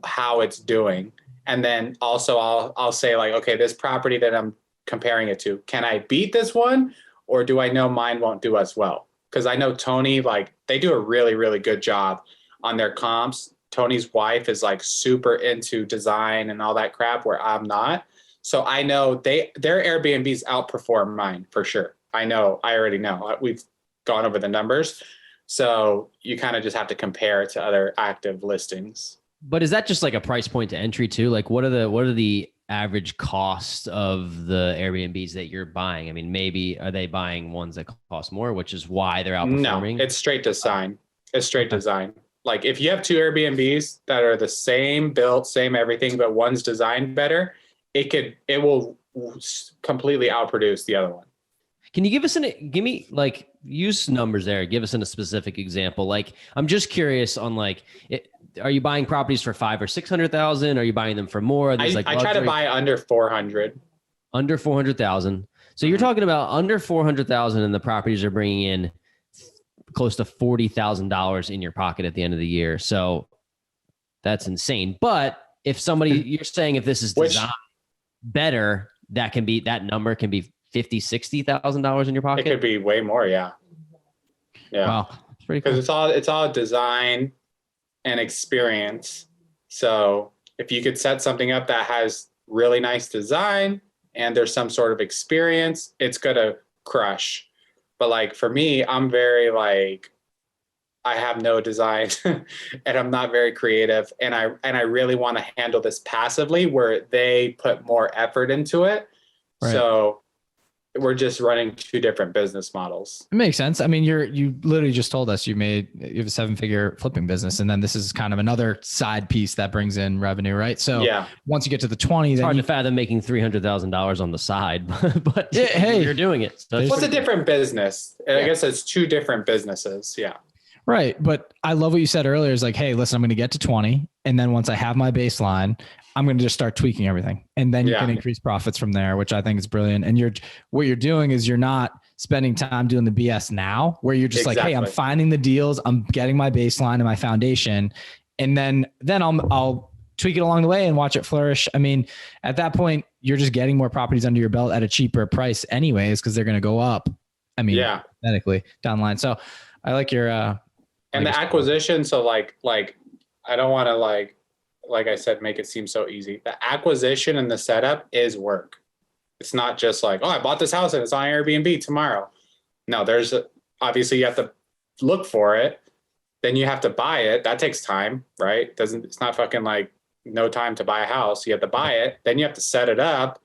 how it's doing. And then also I'll say like, okay, this property that I'm comparing it to, can I beat this one, or do I know mine won't do as well? Because I know Tony, like, they do a really, really good job on their comps. Tony's wife is like super into design and all that crap, where I'm not. So I know their Airbnbs outperform mine for sure. I already know. We've gone over the numbers. So you kind of just have to compare it to other active listings. But is that just like a price point to entry too? Like, what are the average cost of the Airbnbs that you're buying? I mean, maybe are they buying ones that cost more, which is why they're outperforming? No, it's straight design. It's straight design. like if you have two Airbnbs that are the same built, same everything, but one's designed better, it will completely outproduce the other one. Can you use numbers there. Give us a specific example. Like, I'm just curious on are you buying properties for 500,000 or 600,000? Are you buying them for more? I try to buy under 400. Under 400,000. So you're talking about under 400,000 and the properties are bringing in close to $40,000 in your pocket at the end of the year. So that's insane. But if you're saying if this is designed better, that number can be $50,000-$60,000 in your pocket. It could be way more. Yeah. Wow. It's pretty cool. Because it's all design and experience. So if you could set something up that has really nice design and there's some sort of experience, it's going to crush. But like for me, I'm very I have no design and I'm not very creative. And I really want to handle this passively where they put more effort into it. Right. So we're just running two different business models. It makes sense. I mean, you literally just told us you have a 7-figure flipping business. And then this is kind of another side piece that brings in revenue, right? So once you get to the 20, it's then hard to fathom making $300,000 on the side, but hey, you're doing it. So it's a different business. I guess it's two different businesses. Yeah. Right. But I love what you said earlier is like, hey, listen, I'm going to get to 20. And then once I have my baseline, I'm going to just start tweaking everything. And then you can increase profits from there, which I think is brilliant. And what you're doing is you're not spending time doing the BS now where you're just like, hey, I'm finding the deals. I'm getting my baseline and my foundation. And then I'll tweak it along the way and watch it flourish. I mean, at that point, you're just getting more properties under your belt at a cheaper price anyways, because they're going to go up. I mean, medically down the line. So I like your, and the acquisition. So like, I don't want to like I said, make it seem so easy. The acquisition and the setup is work. It's not just like, oh, I bought this house and it's on Airbnb tomorrow. No, obviously you have to look for it. Then you have to buy it. That takes time, right? It's not fucking like no time to buy a house. You have to buy it. Then you have to set it up.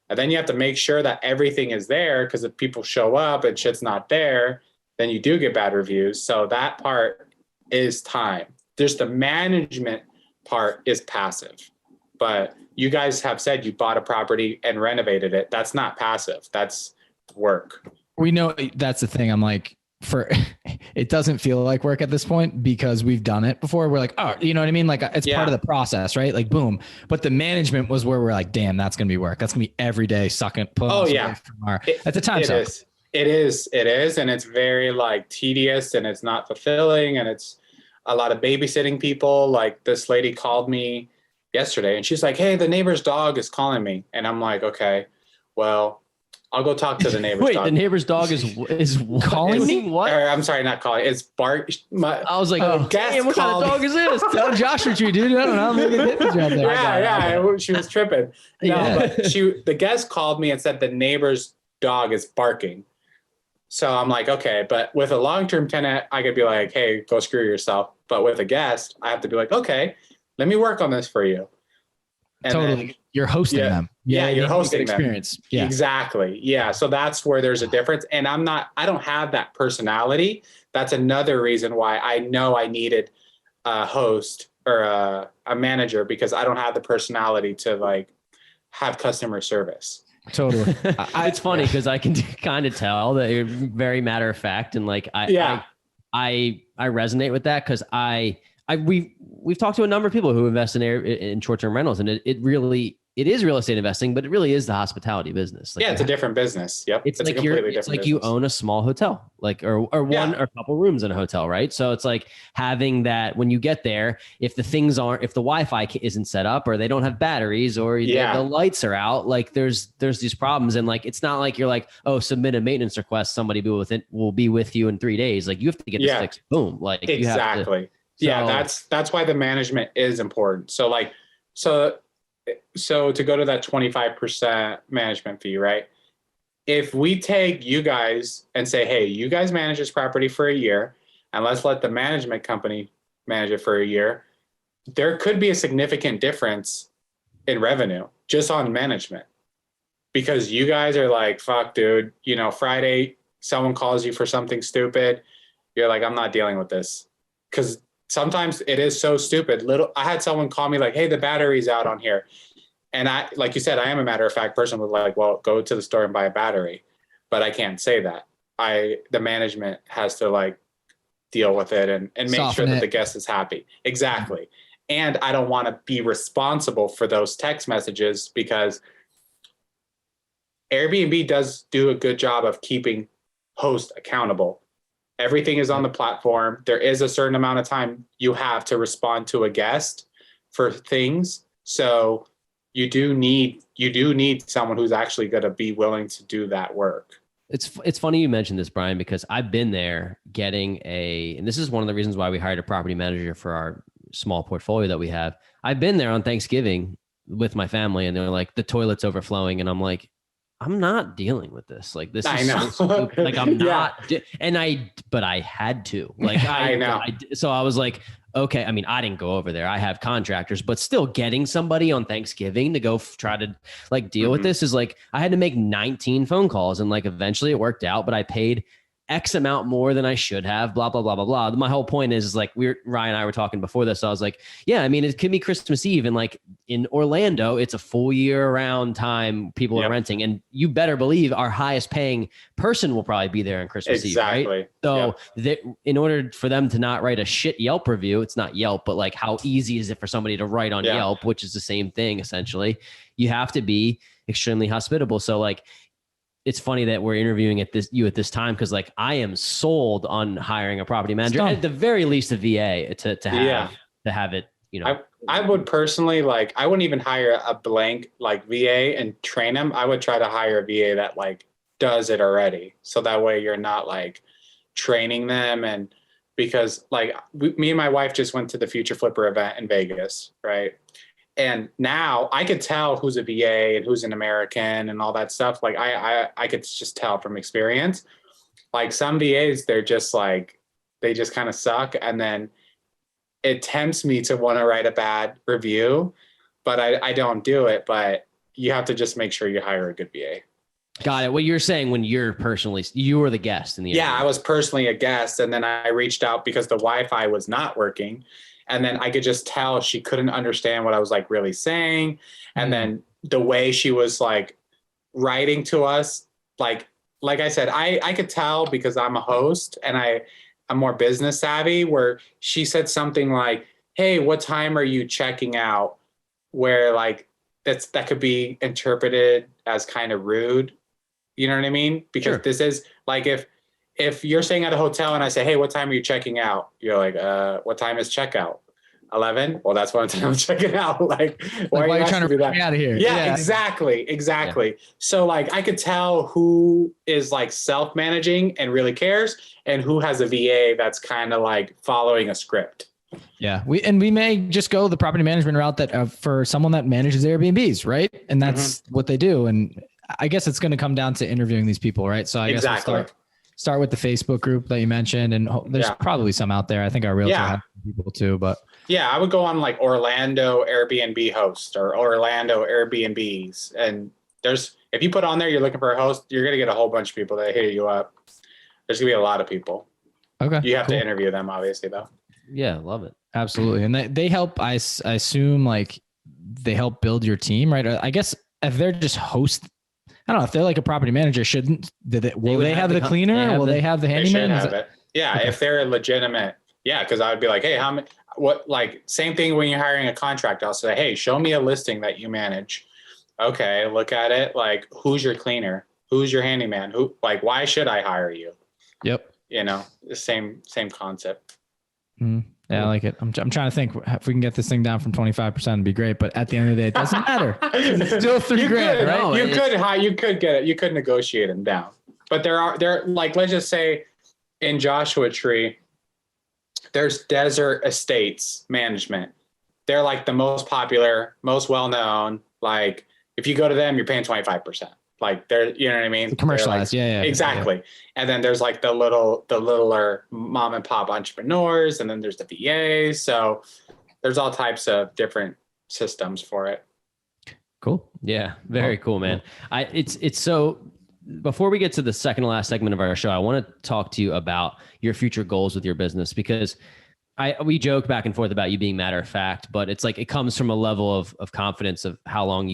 And then you have to make sure that everything is there, because if people show up and shit's not there, then you do get bad reviews. So that part is time. Just the management part is passive. But you guys have said you bought a property and renovated it. That's not passive. That's work. We know that's the thing. I'm like, it doesn't feel like work at this point because we've done it before. We're like, oh, you know what I mean? Like it's part of the process, right? Like boom. But the management was where we're like, damn, that's going to be work. That's going to be every day sucking. At the time. It is. And it's very like tedious and it's not fulfilling. And it's a lot of babysitting people. Like this lady called me yesterday and she's like, hey, the neighbor's dog is calling me. And I'm like, okay, well, I'll go talk to the neighbor's dog. Wait, the neighbor's dog is calling me? What? I'm sorry, not calling. It's bark. I was like, what kind of dog is this? Tell Josh what you dude. I don't know. Maybe it is right there. Yeah. She was tripping. But the guest called me and said the neighbor's dog is barking. So I'm like, okay, but with a long-term tenant, I could be like, hey, go screw yourself. But with a guest, I have to be like, okay, let me work on this for you. And totally. You're hosting them. Yeah, you're hosting experience. Them. Yeah. Exactly. Yeah. So that's where there's a difference. And I don't have that personality. That's another reason why I know I needed a host or a manager, because I don't have the personality to like have customer service. Totally. It's funny because I can kind of tell that you're very matter of fact. And like, I resonate with that because we've talked to a number of people who invest in short-term rentals, and it is real estate investing, but it really is the hospitality business. Like, it's a different business. Yep. It's like you own a small hotel, like, or one or a couple rooms in a hotel, right? So it's like having that when you get there, if the Wi-Fi isn't set up or they don't have batteries or the lights are out, like there's these problems. And like, it's not like you're like, oh, submit a maintenance request. Somebody will be with you in 3 days. Like you have to get this fixed. Boom. Like exactly. That's why the management is important. So to go to that 25% management fee, right? If we take you guys and say, hey, you guys manage this property for a year, and let's let the management company manage it for a year, there could be a significant difference in revenue just on management. Because you guys are like, fuck, dude, Friday, someone calls you for something stupid. You're like, I'm not dealing with this. Because sometimes it is so stupid. I had someone call me like, hey, the battery's out on here. And I, like you said, I am a matter of fact person with like, well, go to the store and buy a battery, but I can't say that. The management has to like deal with it and make sure that the guest is happy. Exactly. And I don't want to be responsible for those text messages because Airbnb does do a good job of keeping hosts accountable. Everything is on the platform. There is a certain amount of time you have to respond to a guest for things. So you do need someone who's actually going to be willing to do that work. It's funny you mentioned this, Brian, because I've been there and this is one of the reasons why we hired a property manager for our small portfolio that we have. I've been there on Thanksgiving with my family and they're like, the toilet's overflowing. And I'm like, I'm not dealing with this. Like, this is so stupid. Like, I'm not, but I had to, like, I know. So I was like, okay. I mean, I didn't go over there. I have contractors, but still getting somebody on Thanksgiving to go try to like deal with this is like, I had to make 19 phone calls and like, eventually it worked out, but I paid X amount more than I should have, blah, blah, blah, blah, blah. My whole point is like Ryan and I were talking before this. So I was like, yeah, I mean, it could be Christmas Eve and like in Orlando, it's a full year round time people are renting and you better believe our highest paying person will probably be there on Christmas Eve, right? So in order for them to not write a shit Yelp review, it's not Yelp, but like how easy is it for somebody to write on Yelp, which is the same thing essentially. You have to be extremely hospitable. So like, it's funny that we're interviewing at this time because like I am sold on hiring a property manager, at the very least a VA to have it. You know, I would personally like I wouldn't even hire a blank like VA and train them. I would try to hire a VA that like does it already, so that way you're not like training them. And because like me and my wife just went to the Future Flipper event in Vegas, right? And now I could tell who's a VA and who's an American and all that stuff. Like I could just tell from experience. Like some VAs, they're just like, they just kind of suck. And then it tempts me to want to write a bad review, but I don't do it. But you have to just make sure you hire a good VA. Got it. What you're saying when you were the guest in the I was personally a guest. And then I reached out because the Wi-Fi was not working. And then I could just tell she couldn't understand what I was like really saying. And then the way she was like writing to us, like I said, I could tell because I'm a host and I'm more business savvy, where she said something like, hey, what time are you checking out? Where like that could be interpreted as kind of rude. You know what I mean? Because this is like, if you're staying at a hotel and I say, hey, what time are you checking out? You're like, what time is checkout? 11? Well, that's what I'm checking out. Like, why are you trying to get me out of here? Yeah, exactly. Yeah. So like, I could tell who is like self-managing and really cares and who has a VA that's kind of like following a script. Yeah. We may just go the property management route that for someone that manages Airbnbs, right? And that's what they do. And I guess it's going to come down to interviewing these people, right? So I guess we'll start with the Facebook group that you mentioned, and there's probably some out there. I think our realtor has people too, but I would go on like Orlando Airbnb host or Orlando Airbnbs. And if you put on there, you're looking for a host, you're going to get a whole bunch of people that hit you up. There's gonna be a lot of people. Okay. You have to interview them obviously though. Yeah. Love it. Absolutely. And they help, I assume like they help build your team, right? I guess if they're just host, I don't know if they're like a property manager, will they have the cleaner? Will they have the handyman? They should have it. Yeah. Okay. If they're a legitimate, cause I would be like, hey, same thing when you're hiring a contractor, I'll say, hey, show me a listing that you manage. Okay. Look at it. Like, who's your cleaner? Who's your handyman? Why should I hire you? Yep. The same concept. Mm-hmm. Yeah, I like it. I'm trying to think if we can get this thing down from 25%, it'd be great. But at the end of the day, it doesn't matter. It's still $3,000, right? You could get it. You could negotiate them down. But there like, let's just say in Joshua Tree, there's Desert Estates Management. They're like the most popular, most well-known. Like if you go to them, you're paying 25%. Like they're, you know what I mean? Commercialized. Like, exactly. Yeah. And then there's like the littler mom and pop entrepreneurs, and then there's the VAs. So there's all types of different systems for it. Cool. Yeah. Very cool, man. It's so, before we get to the second to last segment of our show, I want to talk to you about your future goals with your business, because we joke back and forth about you being matter of fact, but it's like, it comes from a level of confidence of how long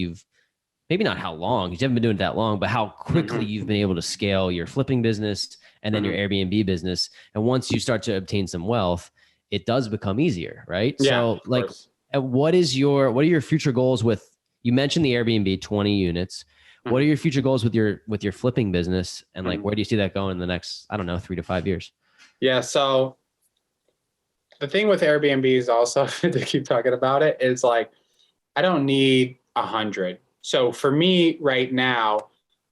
maybe not how long, because you haven't been doing it that long, but how quickly you've been able to scale your flipping business and then your Airbnb business. And once you start to obtain some wealth, it does become easier, right? Yeah, so like, what are your future goals with, you mentioned the Airbnb 20 units. What are your future goals with your flipping business? And like, where do you see that going in the next, I don't know, 3 to 5 years? Yeah. So the thing with Airbnb is also, to keep talking about it, is like, I don't need 100. So for me right now,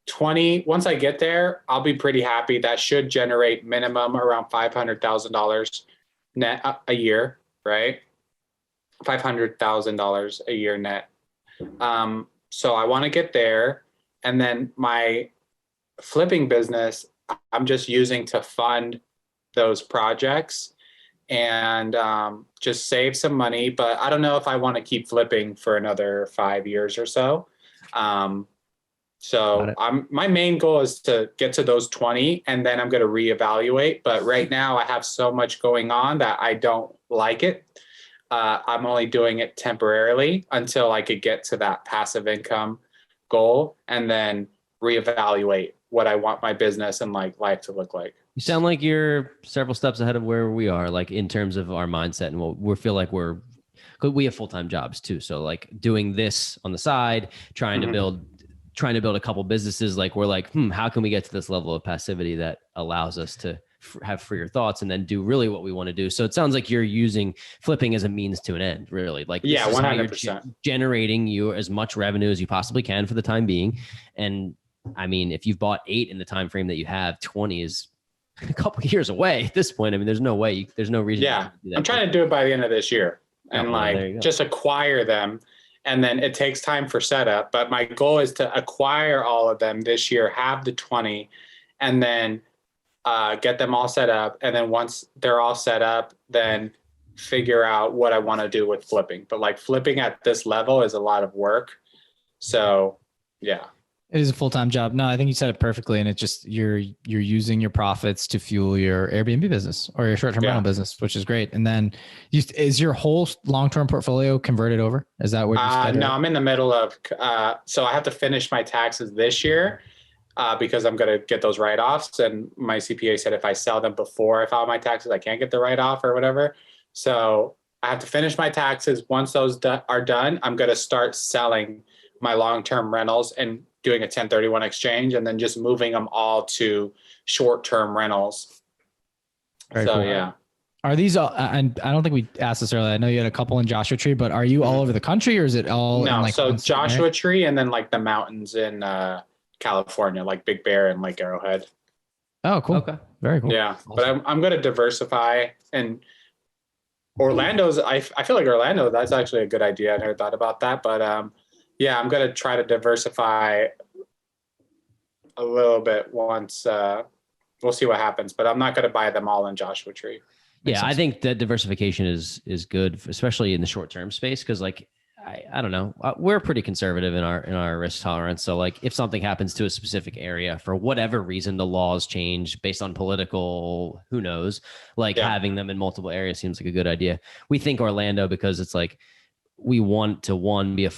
20, once I get there, I'll be pretty happy. That should generate minimum around $500,000 net a year, right? $500,000 a year net. So I want to get there. And then my flipping business, I'm just using to fund those projects and just save some money. But I don't know if I want to keep flipping for another 5 years or so. My main goal is to get to those 20, and then I'm going to reevaluate. But right now I have so much going on that I don't like it. I'm only doing it temporarily until I could get to that passive income goal, and then reevaluate what I want my business and like life to look like. You sound like you're several steps ahead of where we are, like in terms of our mindset, and we feel like we have full-time jobs too. So like doing this on the side, trying to build a couple businesses, like we're like, how can we get to this level of passivity that allows us to have freer thoughts and then do really what we want to do? So it sounds like you're using flipping as a means to an end, really. Like, yeah, 100%. Generating you as much revenue as you possibly can for the time being. And I mean, if you've bought 8 in the time frame that you have, 20 is a couple of years away at this point. I mean, there's no reason. Yeah, I'm trying to do it by the end of this year, and just acquire them. And then it takes time for setup, but my goal is to acquire all of them this year, have the 20, and then get them all set up. And then once they're all set up, then figure out what I want to do with flipping. But like flipping at this level is a lot of work. So yeah. It is a full-time job. No, I think you said it perfectly. And it just, you're using your profits to fuel your Airbnb business or your short-term rental business, which is great. And then is your whole long-term portfolio converted over? Is that what you No, I'm in the middle of, so I have to finish my taxes this year because I'm going to get those write-offs. And my CPA said if I sell them before I file my taxes, I can't get the write-off or whatever. So I have to finish my taxes. Once those are done, I'm going to start selling my long-term rentals and doing a 1031 exchange, and then just moving them all to short-term rentals. Very cool. Yeah. Are these all, and I don't think we asked this earlier, I know you had a couple in Joshua Tree, but are you all over the country, or is it all no, in like so Joshua Tree and then like the mountains in California, like Big Bear and Lake Arrowhead. Oh, cool. Okay. Very cool. Yeah. Awesome. But I'm going to diversify, and Orlando's, I feel like Orlando, that's actually a good idea. I never thought about that, but yeah, I'm going to try to diversify a little bit once, we'll see what happens, but I'm not going to buy them all in Joshua Tree. Yeah, I think that diversification is good, especially in the short-term space. Cause like, I don't know, we're pretty conservative in our risk tolerance. So like if something happens to a specific area for whatever reason, the laws change based on political, who knows, like having them in multiple areas seems like a good idea. We think Orlando because it's like, we want to be a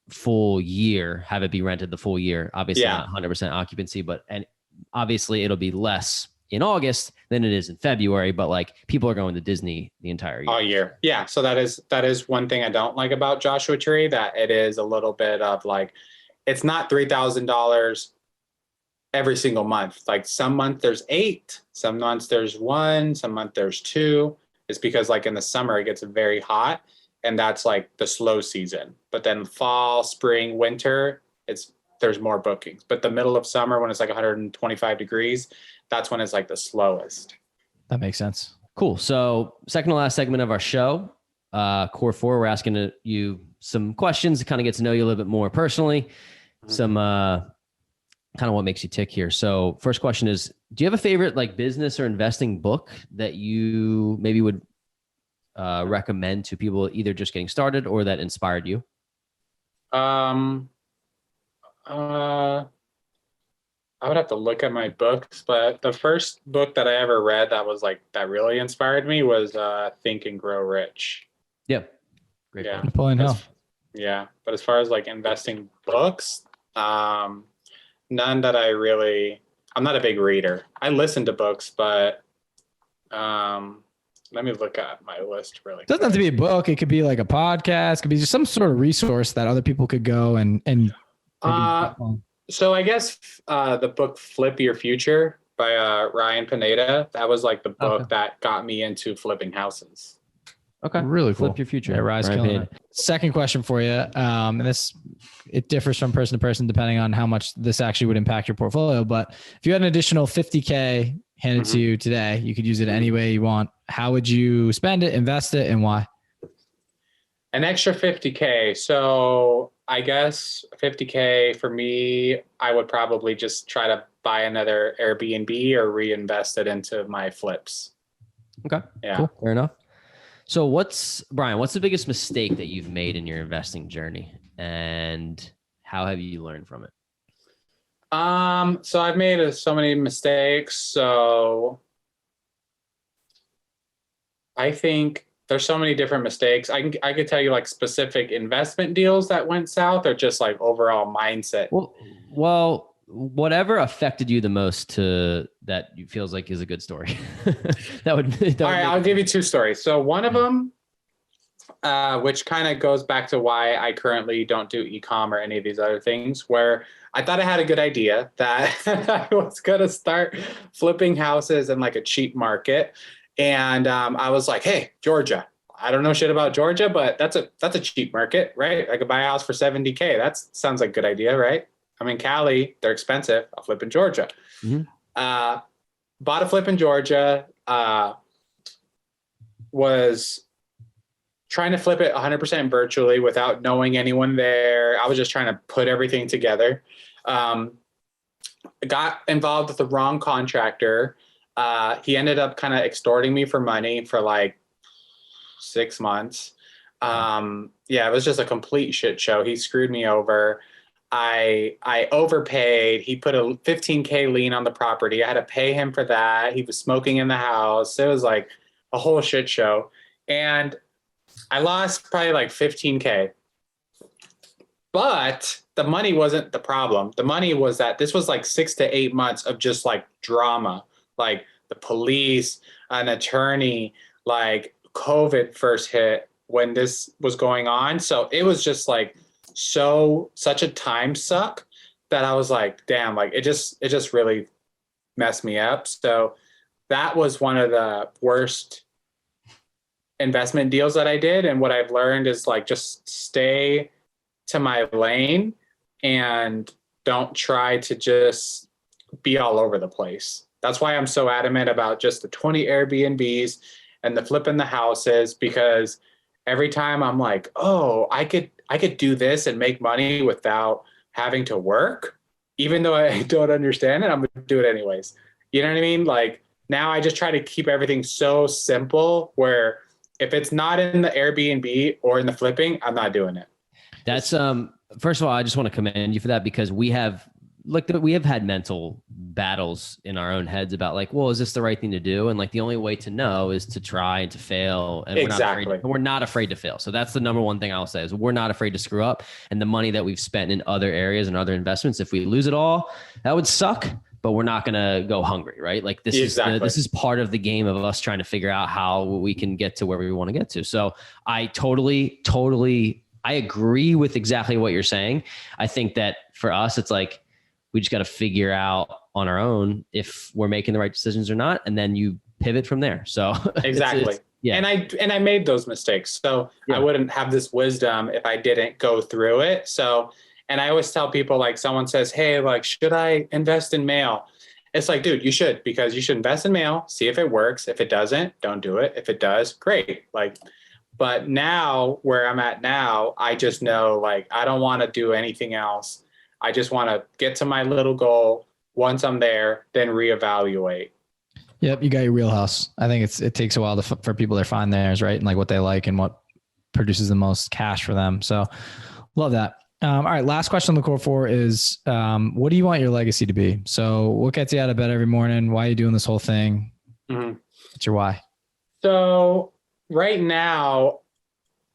full year, have it be rented the full year. Obviously not 100% occupancy, and obviously it'll be less in August than it is in February, but like people are going to Disney the entire year. All year. Yeah. So that is one thing I don't like about Joshua Tree, that it is a little bit of like, it's not $3,000 every single month. Like some month there's 8, some months there's 1, some month there's 2. It's because like in the summer it gets very hot, and that's like the slow season. But then fall, spring, winter, there's more bookings. But the middle of summer, when it's like 125 degrees, that's when it's like the slowest. That makes sense. Cool. So second to last segment of our show, Core 4, we're asking you some questions to kind of get to know you a little bit more personally. Some kind of what makes you tick here. So first question is, do you have a favorite like business or investing book that you maybe would recommend to people either just getting started or that inspired you? I would have to look at my books, but the first book that I ever read that was like that really inspired me was Think and Grow Rich. Yeah. Great Yeah. book. Napoleon Hill. Yeah. But as far as like investing books, none that I'm not a big reader. I listen to books, but let me look at my list really quick. Doesn't have to be a book. It could be like a podcast. It could be just some sort of resource that other people could go and so I guess the book Flip Your Future by Ryan Pineda, that was like the book that got me into flipping houses. Okay. Really cool. Flip Your Future. Yeah, Rise killing it. Second question for you. And it differs from person to person depending on how much this actually would impact your portfolio. But if you had an additional $50K handed to you today, you could use it any way you want. How would you spend it, invest it, and why? An extra $50K. So I guess $50K for me, I would probably just try to buy another Airbnb or reinvest it into my flips. Okay. Yeah. Cool. Fair enough. So Brian, what's the biggest mistake that you've made in your investing journey, and how have you learned from it? So I've made so many mistakes. So I think there's so many different mistakes. I could tell you like specific investment deals that went south, or just like overall mindset. Well, whatever affected you the most that you feels like is a good story. All right, I'll give you two stories. So one of them, which kind of goes back to why I currently don't do e-com or any of these other things, where I thought I had a good idea that I was going to start flipping houses in like a cheap market. And I was like, hey, Georgia, I don't know shit about Georgia, but that's a cheap market, right? I could buy a house for $70K. That sounds like a good idea, right? I'm in Cali. They're expensive. I'll flip in Georgia. Mm-hmm. Bought a flip in Georgia. Was trying to flip it 100% virtually without knowing anyone there. I was just trying to put everything together. Got involved with the wrong contractor. He ended up kind of extorting me for money for like 6 months. It was just a complete shit show. He screwed me over. I overpaid. He put a $15K lien on the property. I had to pay him for that. He was smoking in the house. It was like a whole shit show. And I lost probably like $15K. But the money wasn't the problem. The money was that this was like 6 to 8 months of just like drama. Like the police, an attorney, like COVID first hit when this was going on. So it was just like such a time suck that I was like, damn, like it just really messed me up. So that was one of the worst investment deals that I did. And what I've learned is like, just stay to my lane and don't try to just be all over the place. That's why I'm so adamant about just the 20 Airbnbs and the flipping the houses, because every time I'm like, oh, I could do this and make money without having to work, even though I don't understand it, I'm going to do it anyways. You know what I mean? Like now I just try to keep everything so simple where if it's not in the Airbnb or in the flipping, I'm not doing it. That's first of all, I just want to commend you for that, because we have had mental battles in our own heads about like, well, is this the right thing to do? And like, the only way to know is to try and to fail. And we're not afraid to fail. So that's the number one thing I'll say is we're not afraid to screw up. And the money that we've spent in other areas and other investments, if we lose it all, that would suck, but we're not going to go hungry, right? Like this is part of the game of us trying to figure out how we can get to where we want to get to. So I totally, I agree with exactly what you're saying. I think that for us, it's like, we just got to figure out on our own if we're making the right decisions or not. And then you pivot from there. So exactly. Yeah. And I made those mistakes. So I wouldn't have this wisdom if I didn't go through it. So, and I always tell people, like someone says, hey, like, should I invest in mail? It's like, dude, you should, because you should invest in mail, see if it works. If it doesn't, don't do it. If it does, great. Like, but now where I'm at now, I just know like, I don't want to do anything else. I just want to get to my little goal. Once I'm there, then reevaluate. Yep. You got your wheelhouse. I think it takes a while for people to find theirs, right? And like what they like and what produces the most cash for them. So love that. All right. Last question on the core four is, what do you want your legacy to be? So what gets you out of bed every morning? Why are you doing this whole thing? What's your why? So right now,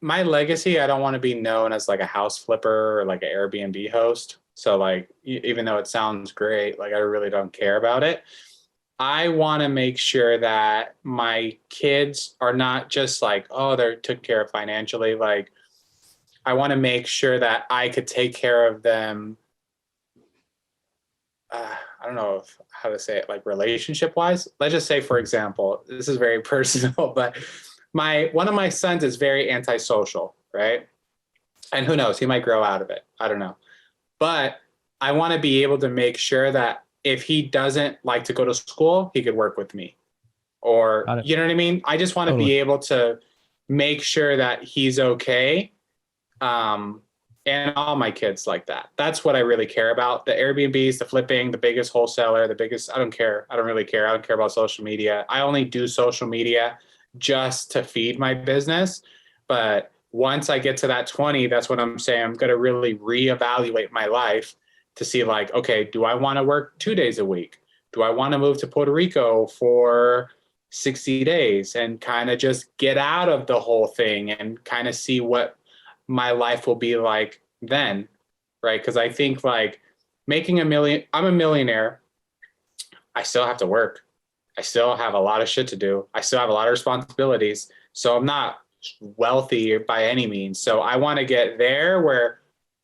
my legacy, I don't want to be known as like a house flipper or like an Airbnb host. So like, even though it sounds great, like I really don't care about it. I want to make sure that my kids are not just like, oh, they're took care of financially. Like, I want to make sure that I could take care of them. I don't know how to say it, like relationship wise. Let's just say, for example, this is very personal, but one of my sons is very antisocial, right? And who knows, he might grow out of it. I don't know. But I want to be able to make sure that if he doesn't like to go to school, he could work with me. Or, you know what I mean? I just want to be able to make sure that he's okay. And all my kids like that. That's what I really care about. The Airbnbs, the flipping, the biggest wholesaler, I don't care. I don't really care. I don't care about social media. I only do social media just to feed my business. But once I get to that 20, that's what I'm saying. I'm going to really reevaluate my life to see like, okay, do I want to work 2 days a week? Do I want to move to Puerto Rico for 60 days and kind of just get out of the whole thing and kind of see what my life will be like then, right? Because I think like making $1 million, I'm a millionaire. I still have to work. I still have a lot of shit to do. I still have a lot of responsibilities. So I'm not wealthy by any means. So I want to get there where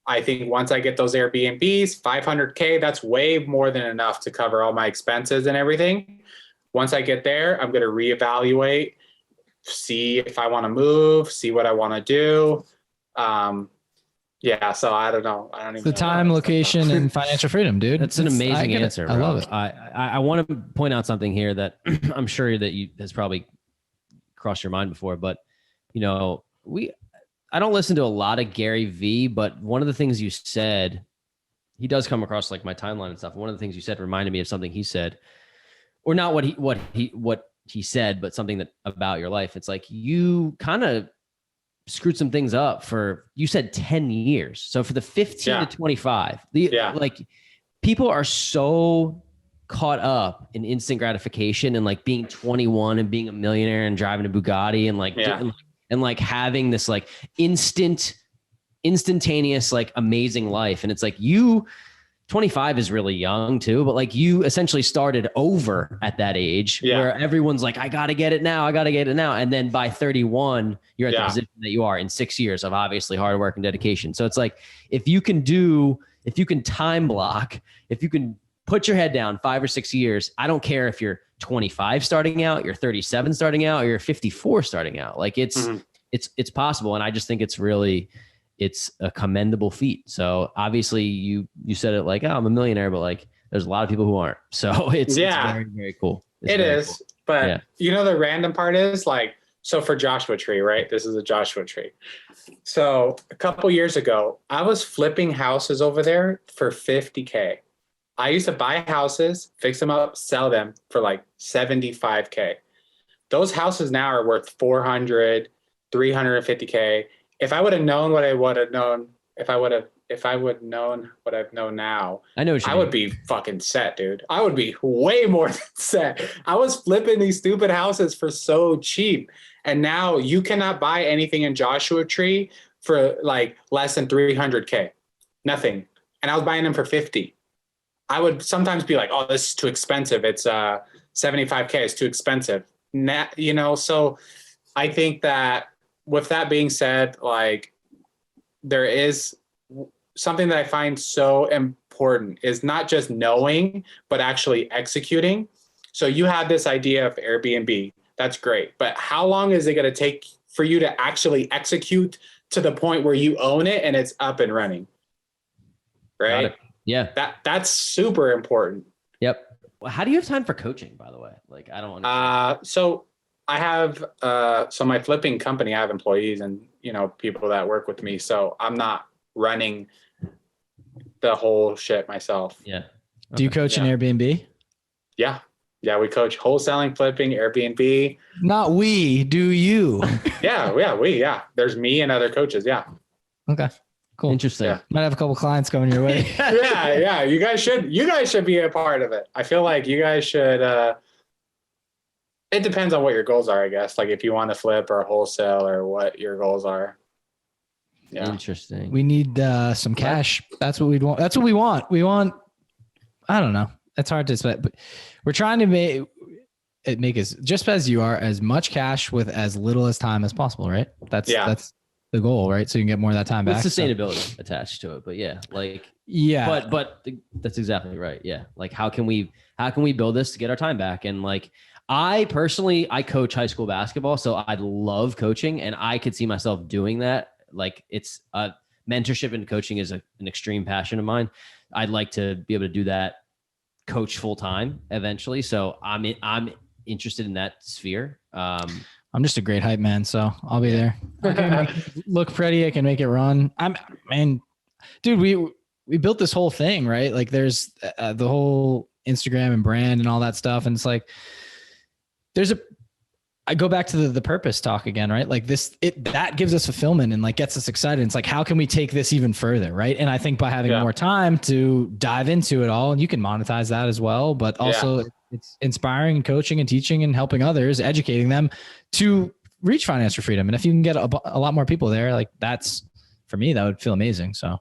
I think once I get those Airbnbs, 500K, that's way more than enough to cover all my expenses and everything. Once I get there, I'm going to reevaluate, see if I want to move, see what I want to do. Yeah, so I don't know. I don't even know. The time, location, and financial freedom, dude. That's an amazing answer. I love it. I want to point out something here that I'm sure that has probably crossed your mind before, but you know, I don't listen to a lot of Gary V, but one of the things you said, he does come across like my timeline and stuff. One of the things you said reminded me of something he said, or not what he said, but something that about your life. It's like you kind of screwed some things up you said 10 years. So for the 15 to 25, like people are so caught up in instant gratification and like being 21 and being a millionaire and driving a Bugatti and like, and like having this like instantaneous, like amazing life. And it's like 25 is really young too, but like you essentially started over at that age where everyone's like, I got to get it now. I got to get it now. And then by 31, you're at the position that you are in 6 years of obviously hard work and dedication. So it's like, if you can time block, if you can put your head down 5 or 6 years, I don't care if you're 25 starting out, you're 37 starting out, or you're 54 starting out. Like it's possible. And I just think it's a commendable feat. So obviously you said it like, oh, I'm a millionaire, but like there's a lot of people who aren't. So it's very, very cool. It is. Cool. But you know, the random part is like, so for Joshua Tree, right? This is a Joshua Tree. So a couple years ago, I was flipping houses over there for 50K. I used to buy houses, fix them up, sell them for like 75K. Those houses now are worth 400, 350K. If I would have known what I would have known, if I would known what I've known now, I would be fucking set, dude. I would be way more than set. I was flipping these stupid houses for so cheap. And now you cannot buy anything in Joshua Tree for like less than 300K. Nothing. And I was buying them for 50. I would sometimes be like, oh, this is too expensive. It's 75K is too expensive. You know, so I think that with that being said, like there is something that I find so important is not just knowing, but actually executing. So you have this idea of Airbnb. That's great. But how long is it going to take for you to actually execute to the point where you own it and it's up and running? Right? Yeah. That's super important. Yep. Well, how do you have time for coaching, by the way? Like, I don't understand. So I have, so my flipping company, I have employees and, you know, people that work with me. So I'm not running the whole shit myself. Yeah. Okay. Do you coach in Airbnb? Yeah. Yeah. We coach wholesaling, flipping, Airbnb. Not we, do you? Yeah. There's me and other coaches. Yeah. Okay. Cool. Interesting. Yeah. Might have a couple clients coming your way. Yeah. You guys should be a part of it. I feel like you guys should, it depends on what your goals are, I guess. Like if you want to flip or wholesale or what your goals are. Yeah. Interesting. We need some cash. That's what we'd want. That's what we want. We want, I don't know. It's hard to expect, but we're trying to make us, just as you are, as much cash with as little as time as possible, right? That's the goal, right? So you can get more of that time back. With sustainability attached to it, but yeah, like but that's exactly right. Yeah, like how can we build this to get our time back? And like I coach high school basketball, so I love coaching, and I could see myself doing that. Like it's mentorship and coaching is an extreme passion of mine. I'd like to be able to do that, coach full time eventually. So I'm interested in that sphere. I'm just a great hype man, so I'll be there. I can make it look pretty. I can make it run. Dude, we built this whole thing, right? Like there's the whole Instagram and brand and all that stuff. And it's like, I go back to the purpose talk again, right? Like that gives us fulfillment and like gets us excited. It's like, how can we take this even further? Right. And I think by having more time to dive into it all, and you can monetize that as well, but also it's inspiring and coaching and teaching and helping others, educating them to reach financial freedom. And if you can get a lot more people there, like that's, for me, that would feel amazing. So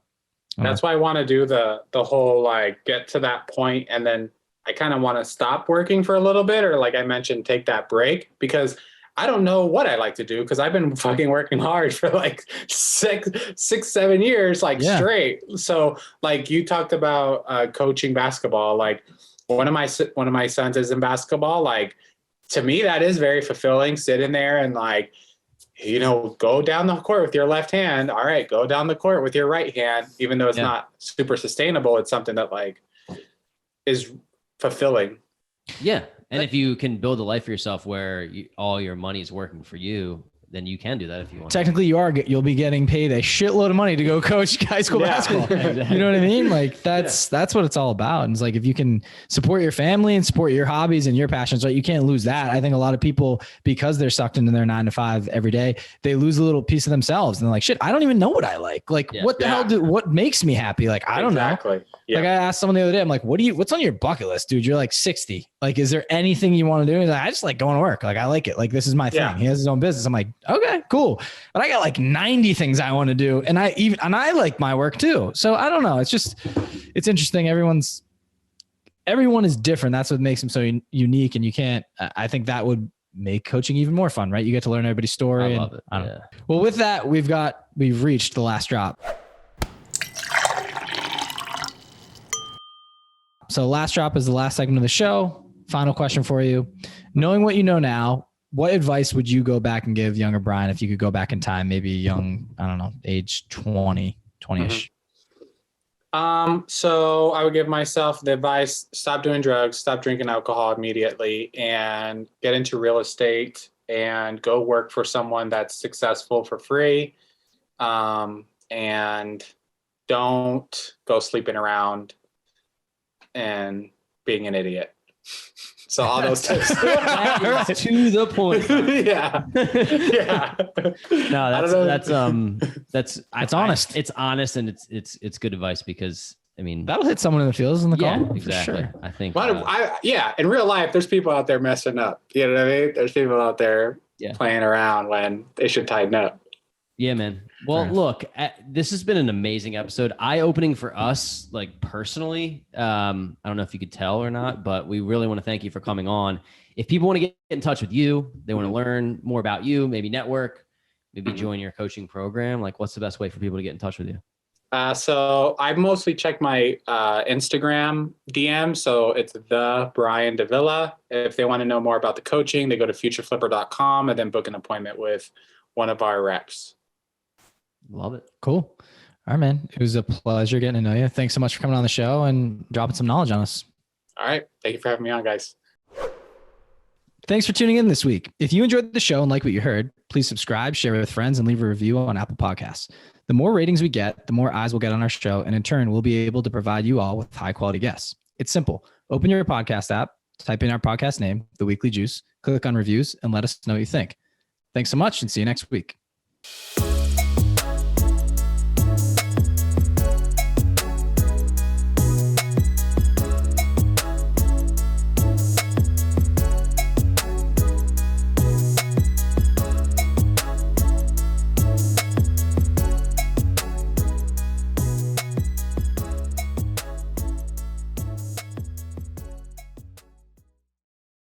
that's why I want to do the whole, like get to that point. And then I kind of want to stop working for a little bit, or like I mentioned, take that break, because I don't know what I like to do, because I've been fucking working hard for like 7 years, like straight. So like you talked about coaching basketball, like one of my sons is in basketball. Like to me, that is very fulfilling, sitting there and like, go down the court with your left hand. All right, go down the court with your right hand, even though it's not super sustainable. It's something that like is fulfilling. Yeah. And if you can build a life for yourself where all your money is working for you, then you can do that if you want. Technically, you'll be getting paid a shitload of money to go coach high school basketball. Exactly. You know what I mean? Like that's what it's all about. And it's like, if you can support your family and support your hobbies and your passions, right? You can't lose that. I think a lot of people, because they're sucked into their 9 to 5 every day, they lose a little piece of themselves. And they're like, shit, I don't even know what I like. Like what the hell what makes me happy? Like, I don't know. Yeah. Like I asked someone the other day, I'm like, what's on your bucket list, dude? You're like 60. Like, is there anything you want to do? He's like, I just like going to work. Like, I like it. Like, this is my thing. He has his own business. I'm like, okay, cool. But I got like 90 things I want to do. And I like my work too. So I don't know. It's interesting. Everyone is different. That's what makes them so unique. And I think that would make coaching even more fun, right? You get to learn everybody's story. I love it. Yeah. Well, with that, we've reached the last drop. So last drop is the last segment of the show. Final question for you. Knowing what you know now, what advice would you go back and give younger Brian if you could go back in time, maybe young, I don't know, age 20-ish? So I would give myself the advice, stop doing drugs, stop drinking alcohol immediately, and get into real estate and go work for someone that's successful for free. And don't go sleeping around and being an idiot. So all those tips. To the point. Yeah. No, that's honest. It's honest, and it's good advice, because I mean that'll hit someone in the feels in the call. Exactly. Sure. I think. In real life, there's people out there messing up. You know what I mean? There's people out there playing around when they should tighten up. Yeah, man. Well, look, this has been an amazing episode. Eye-opening for us, like personally. I don't know if you could tell or not, but we really want to thank you for coming on. If people want to get in touch with you, they want to learn more about you, maybe network, maybe join your coaching program, like what's the best way for people to get in touch with you? So I mostly check my Instagram DM. So it's the Brian Davila. If they want to know more about the coaching, they go to futureflipper.com and then book an appointment with one of our reps. Love it. Cool. All right, man. It was a pleasure getting to know you. Thanks so much for coming on the show and dropping some knowledge on us. All right. Thank you for having me on, guys. Thanks for tuning in this week. If you enjoyed the show and like what you heard, please subscribe, share it with friends, and leave a review on Apple Podcasts. The more ratings we get, the more eyes we'll get on our show. And in turn, we'll be able to provide you all with high quality guests. It's simple. Open your podcast app, type in our podcast name, The Weekly Juice, click on reviews, and let us know what you think. Thanks so much, and see you next week.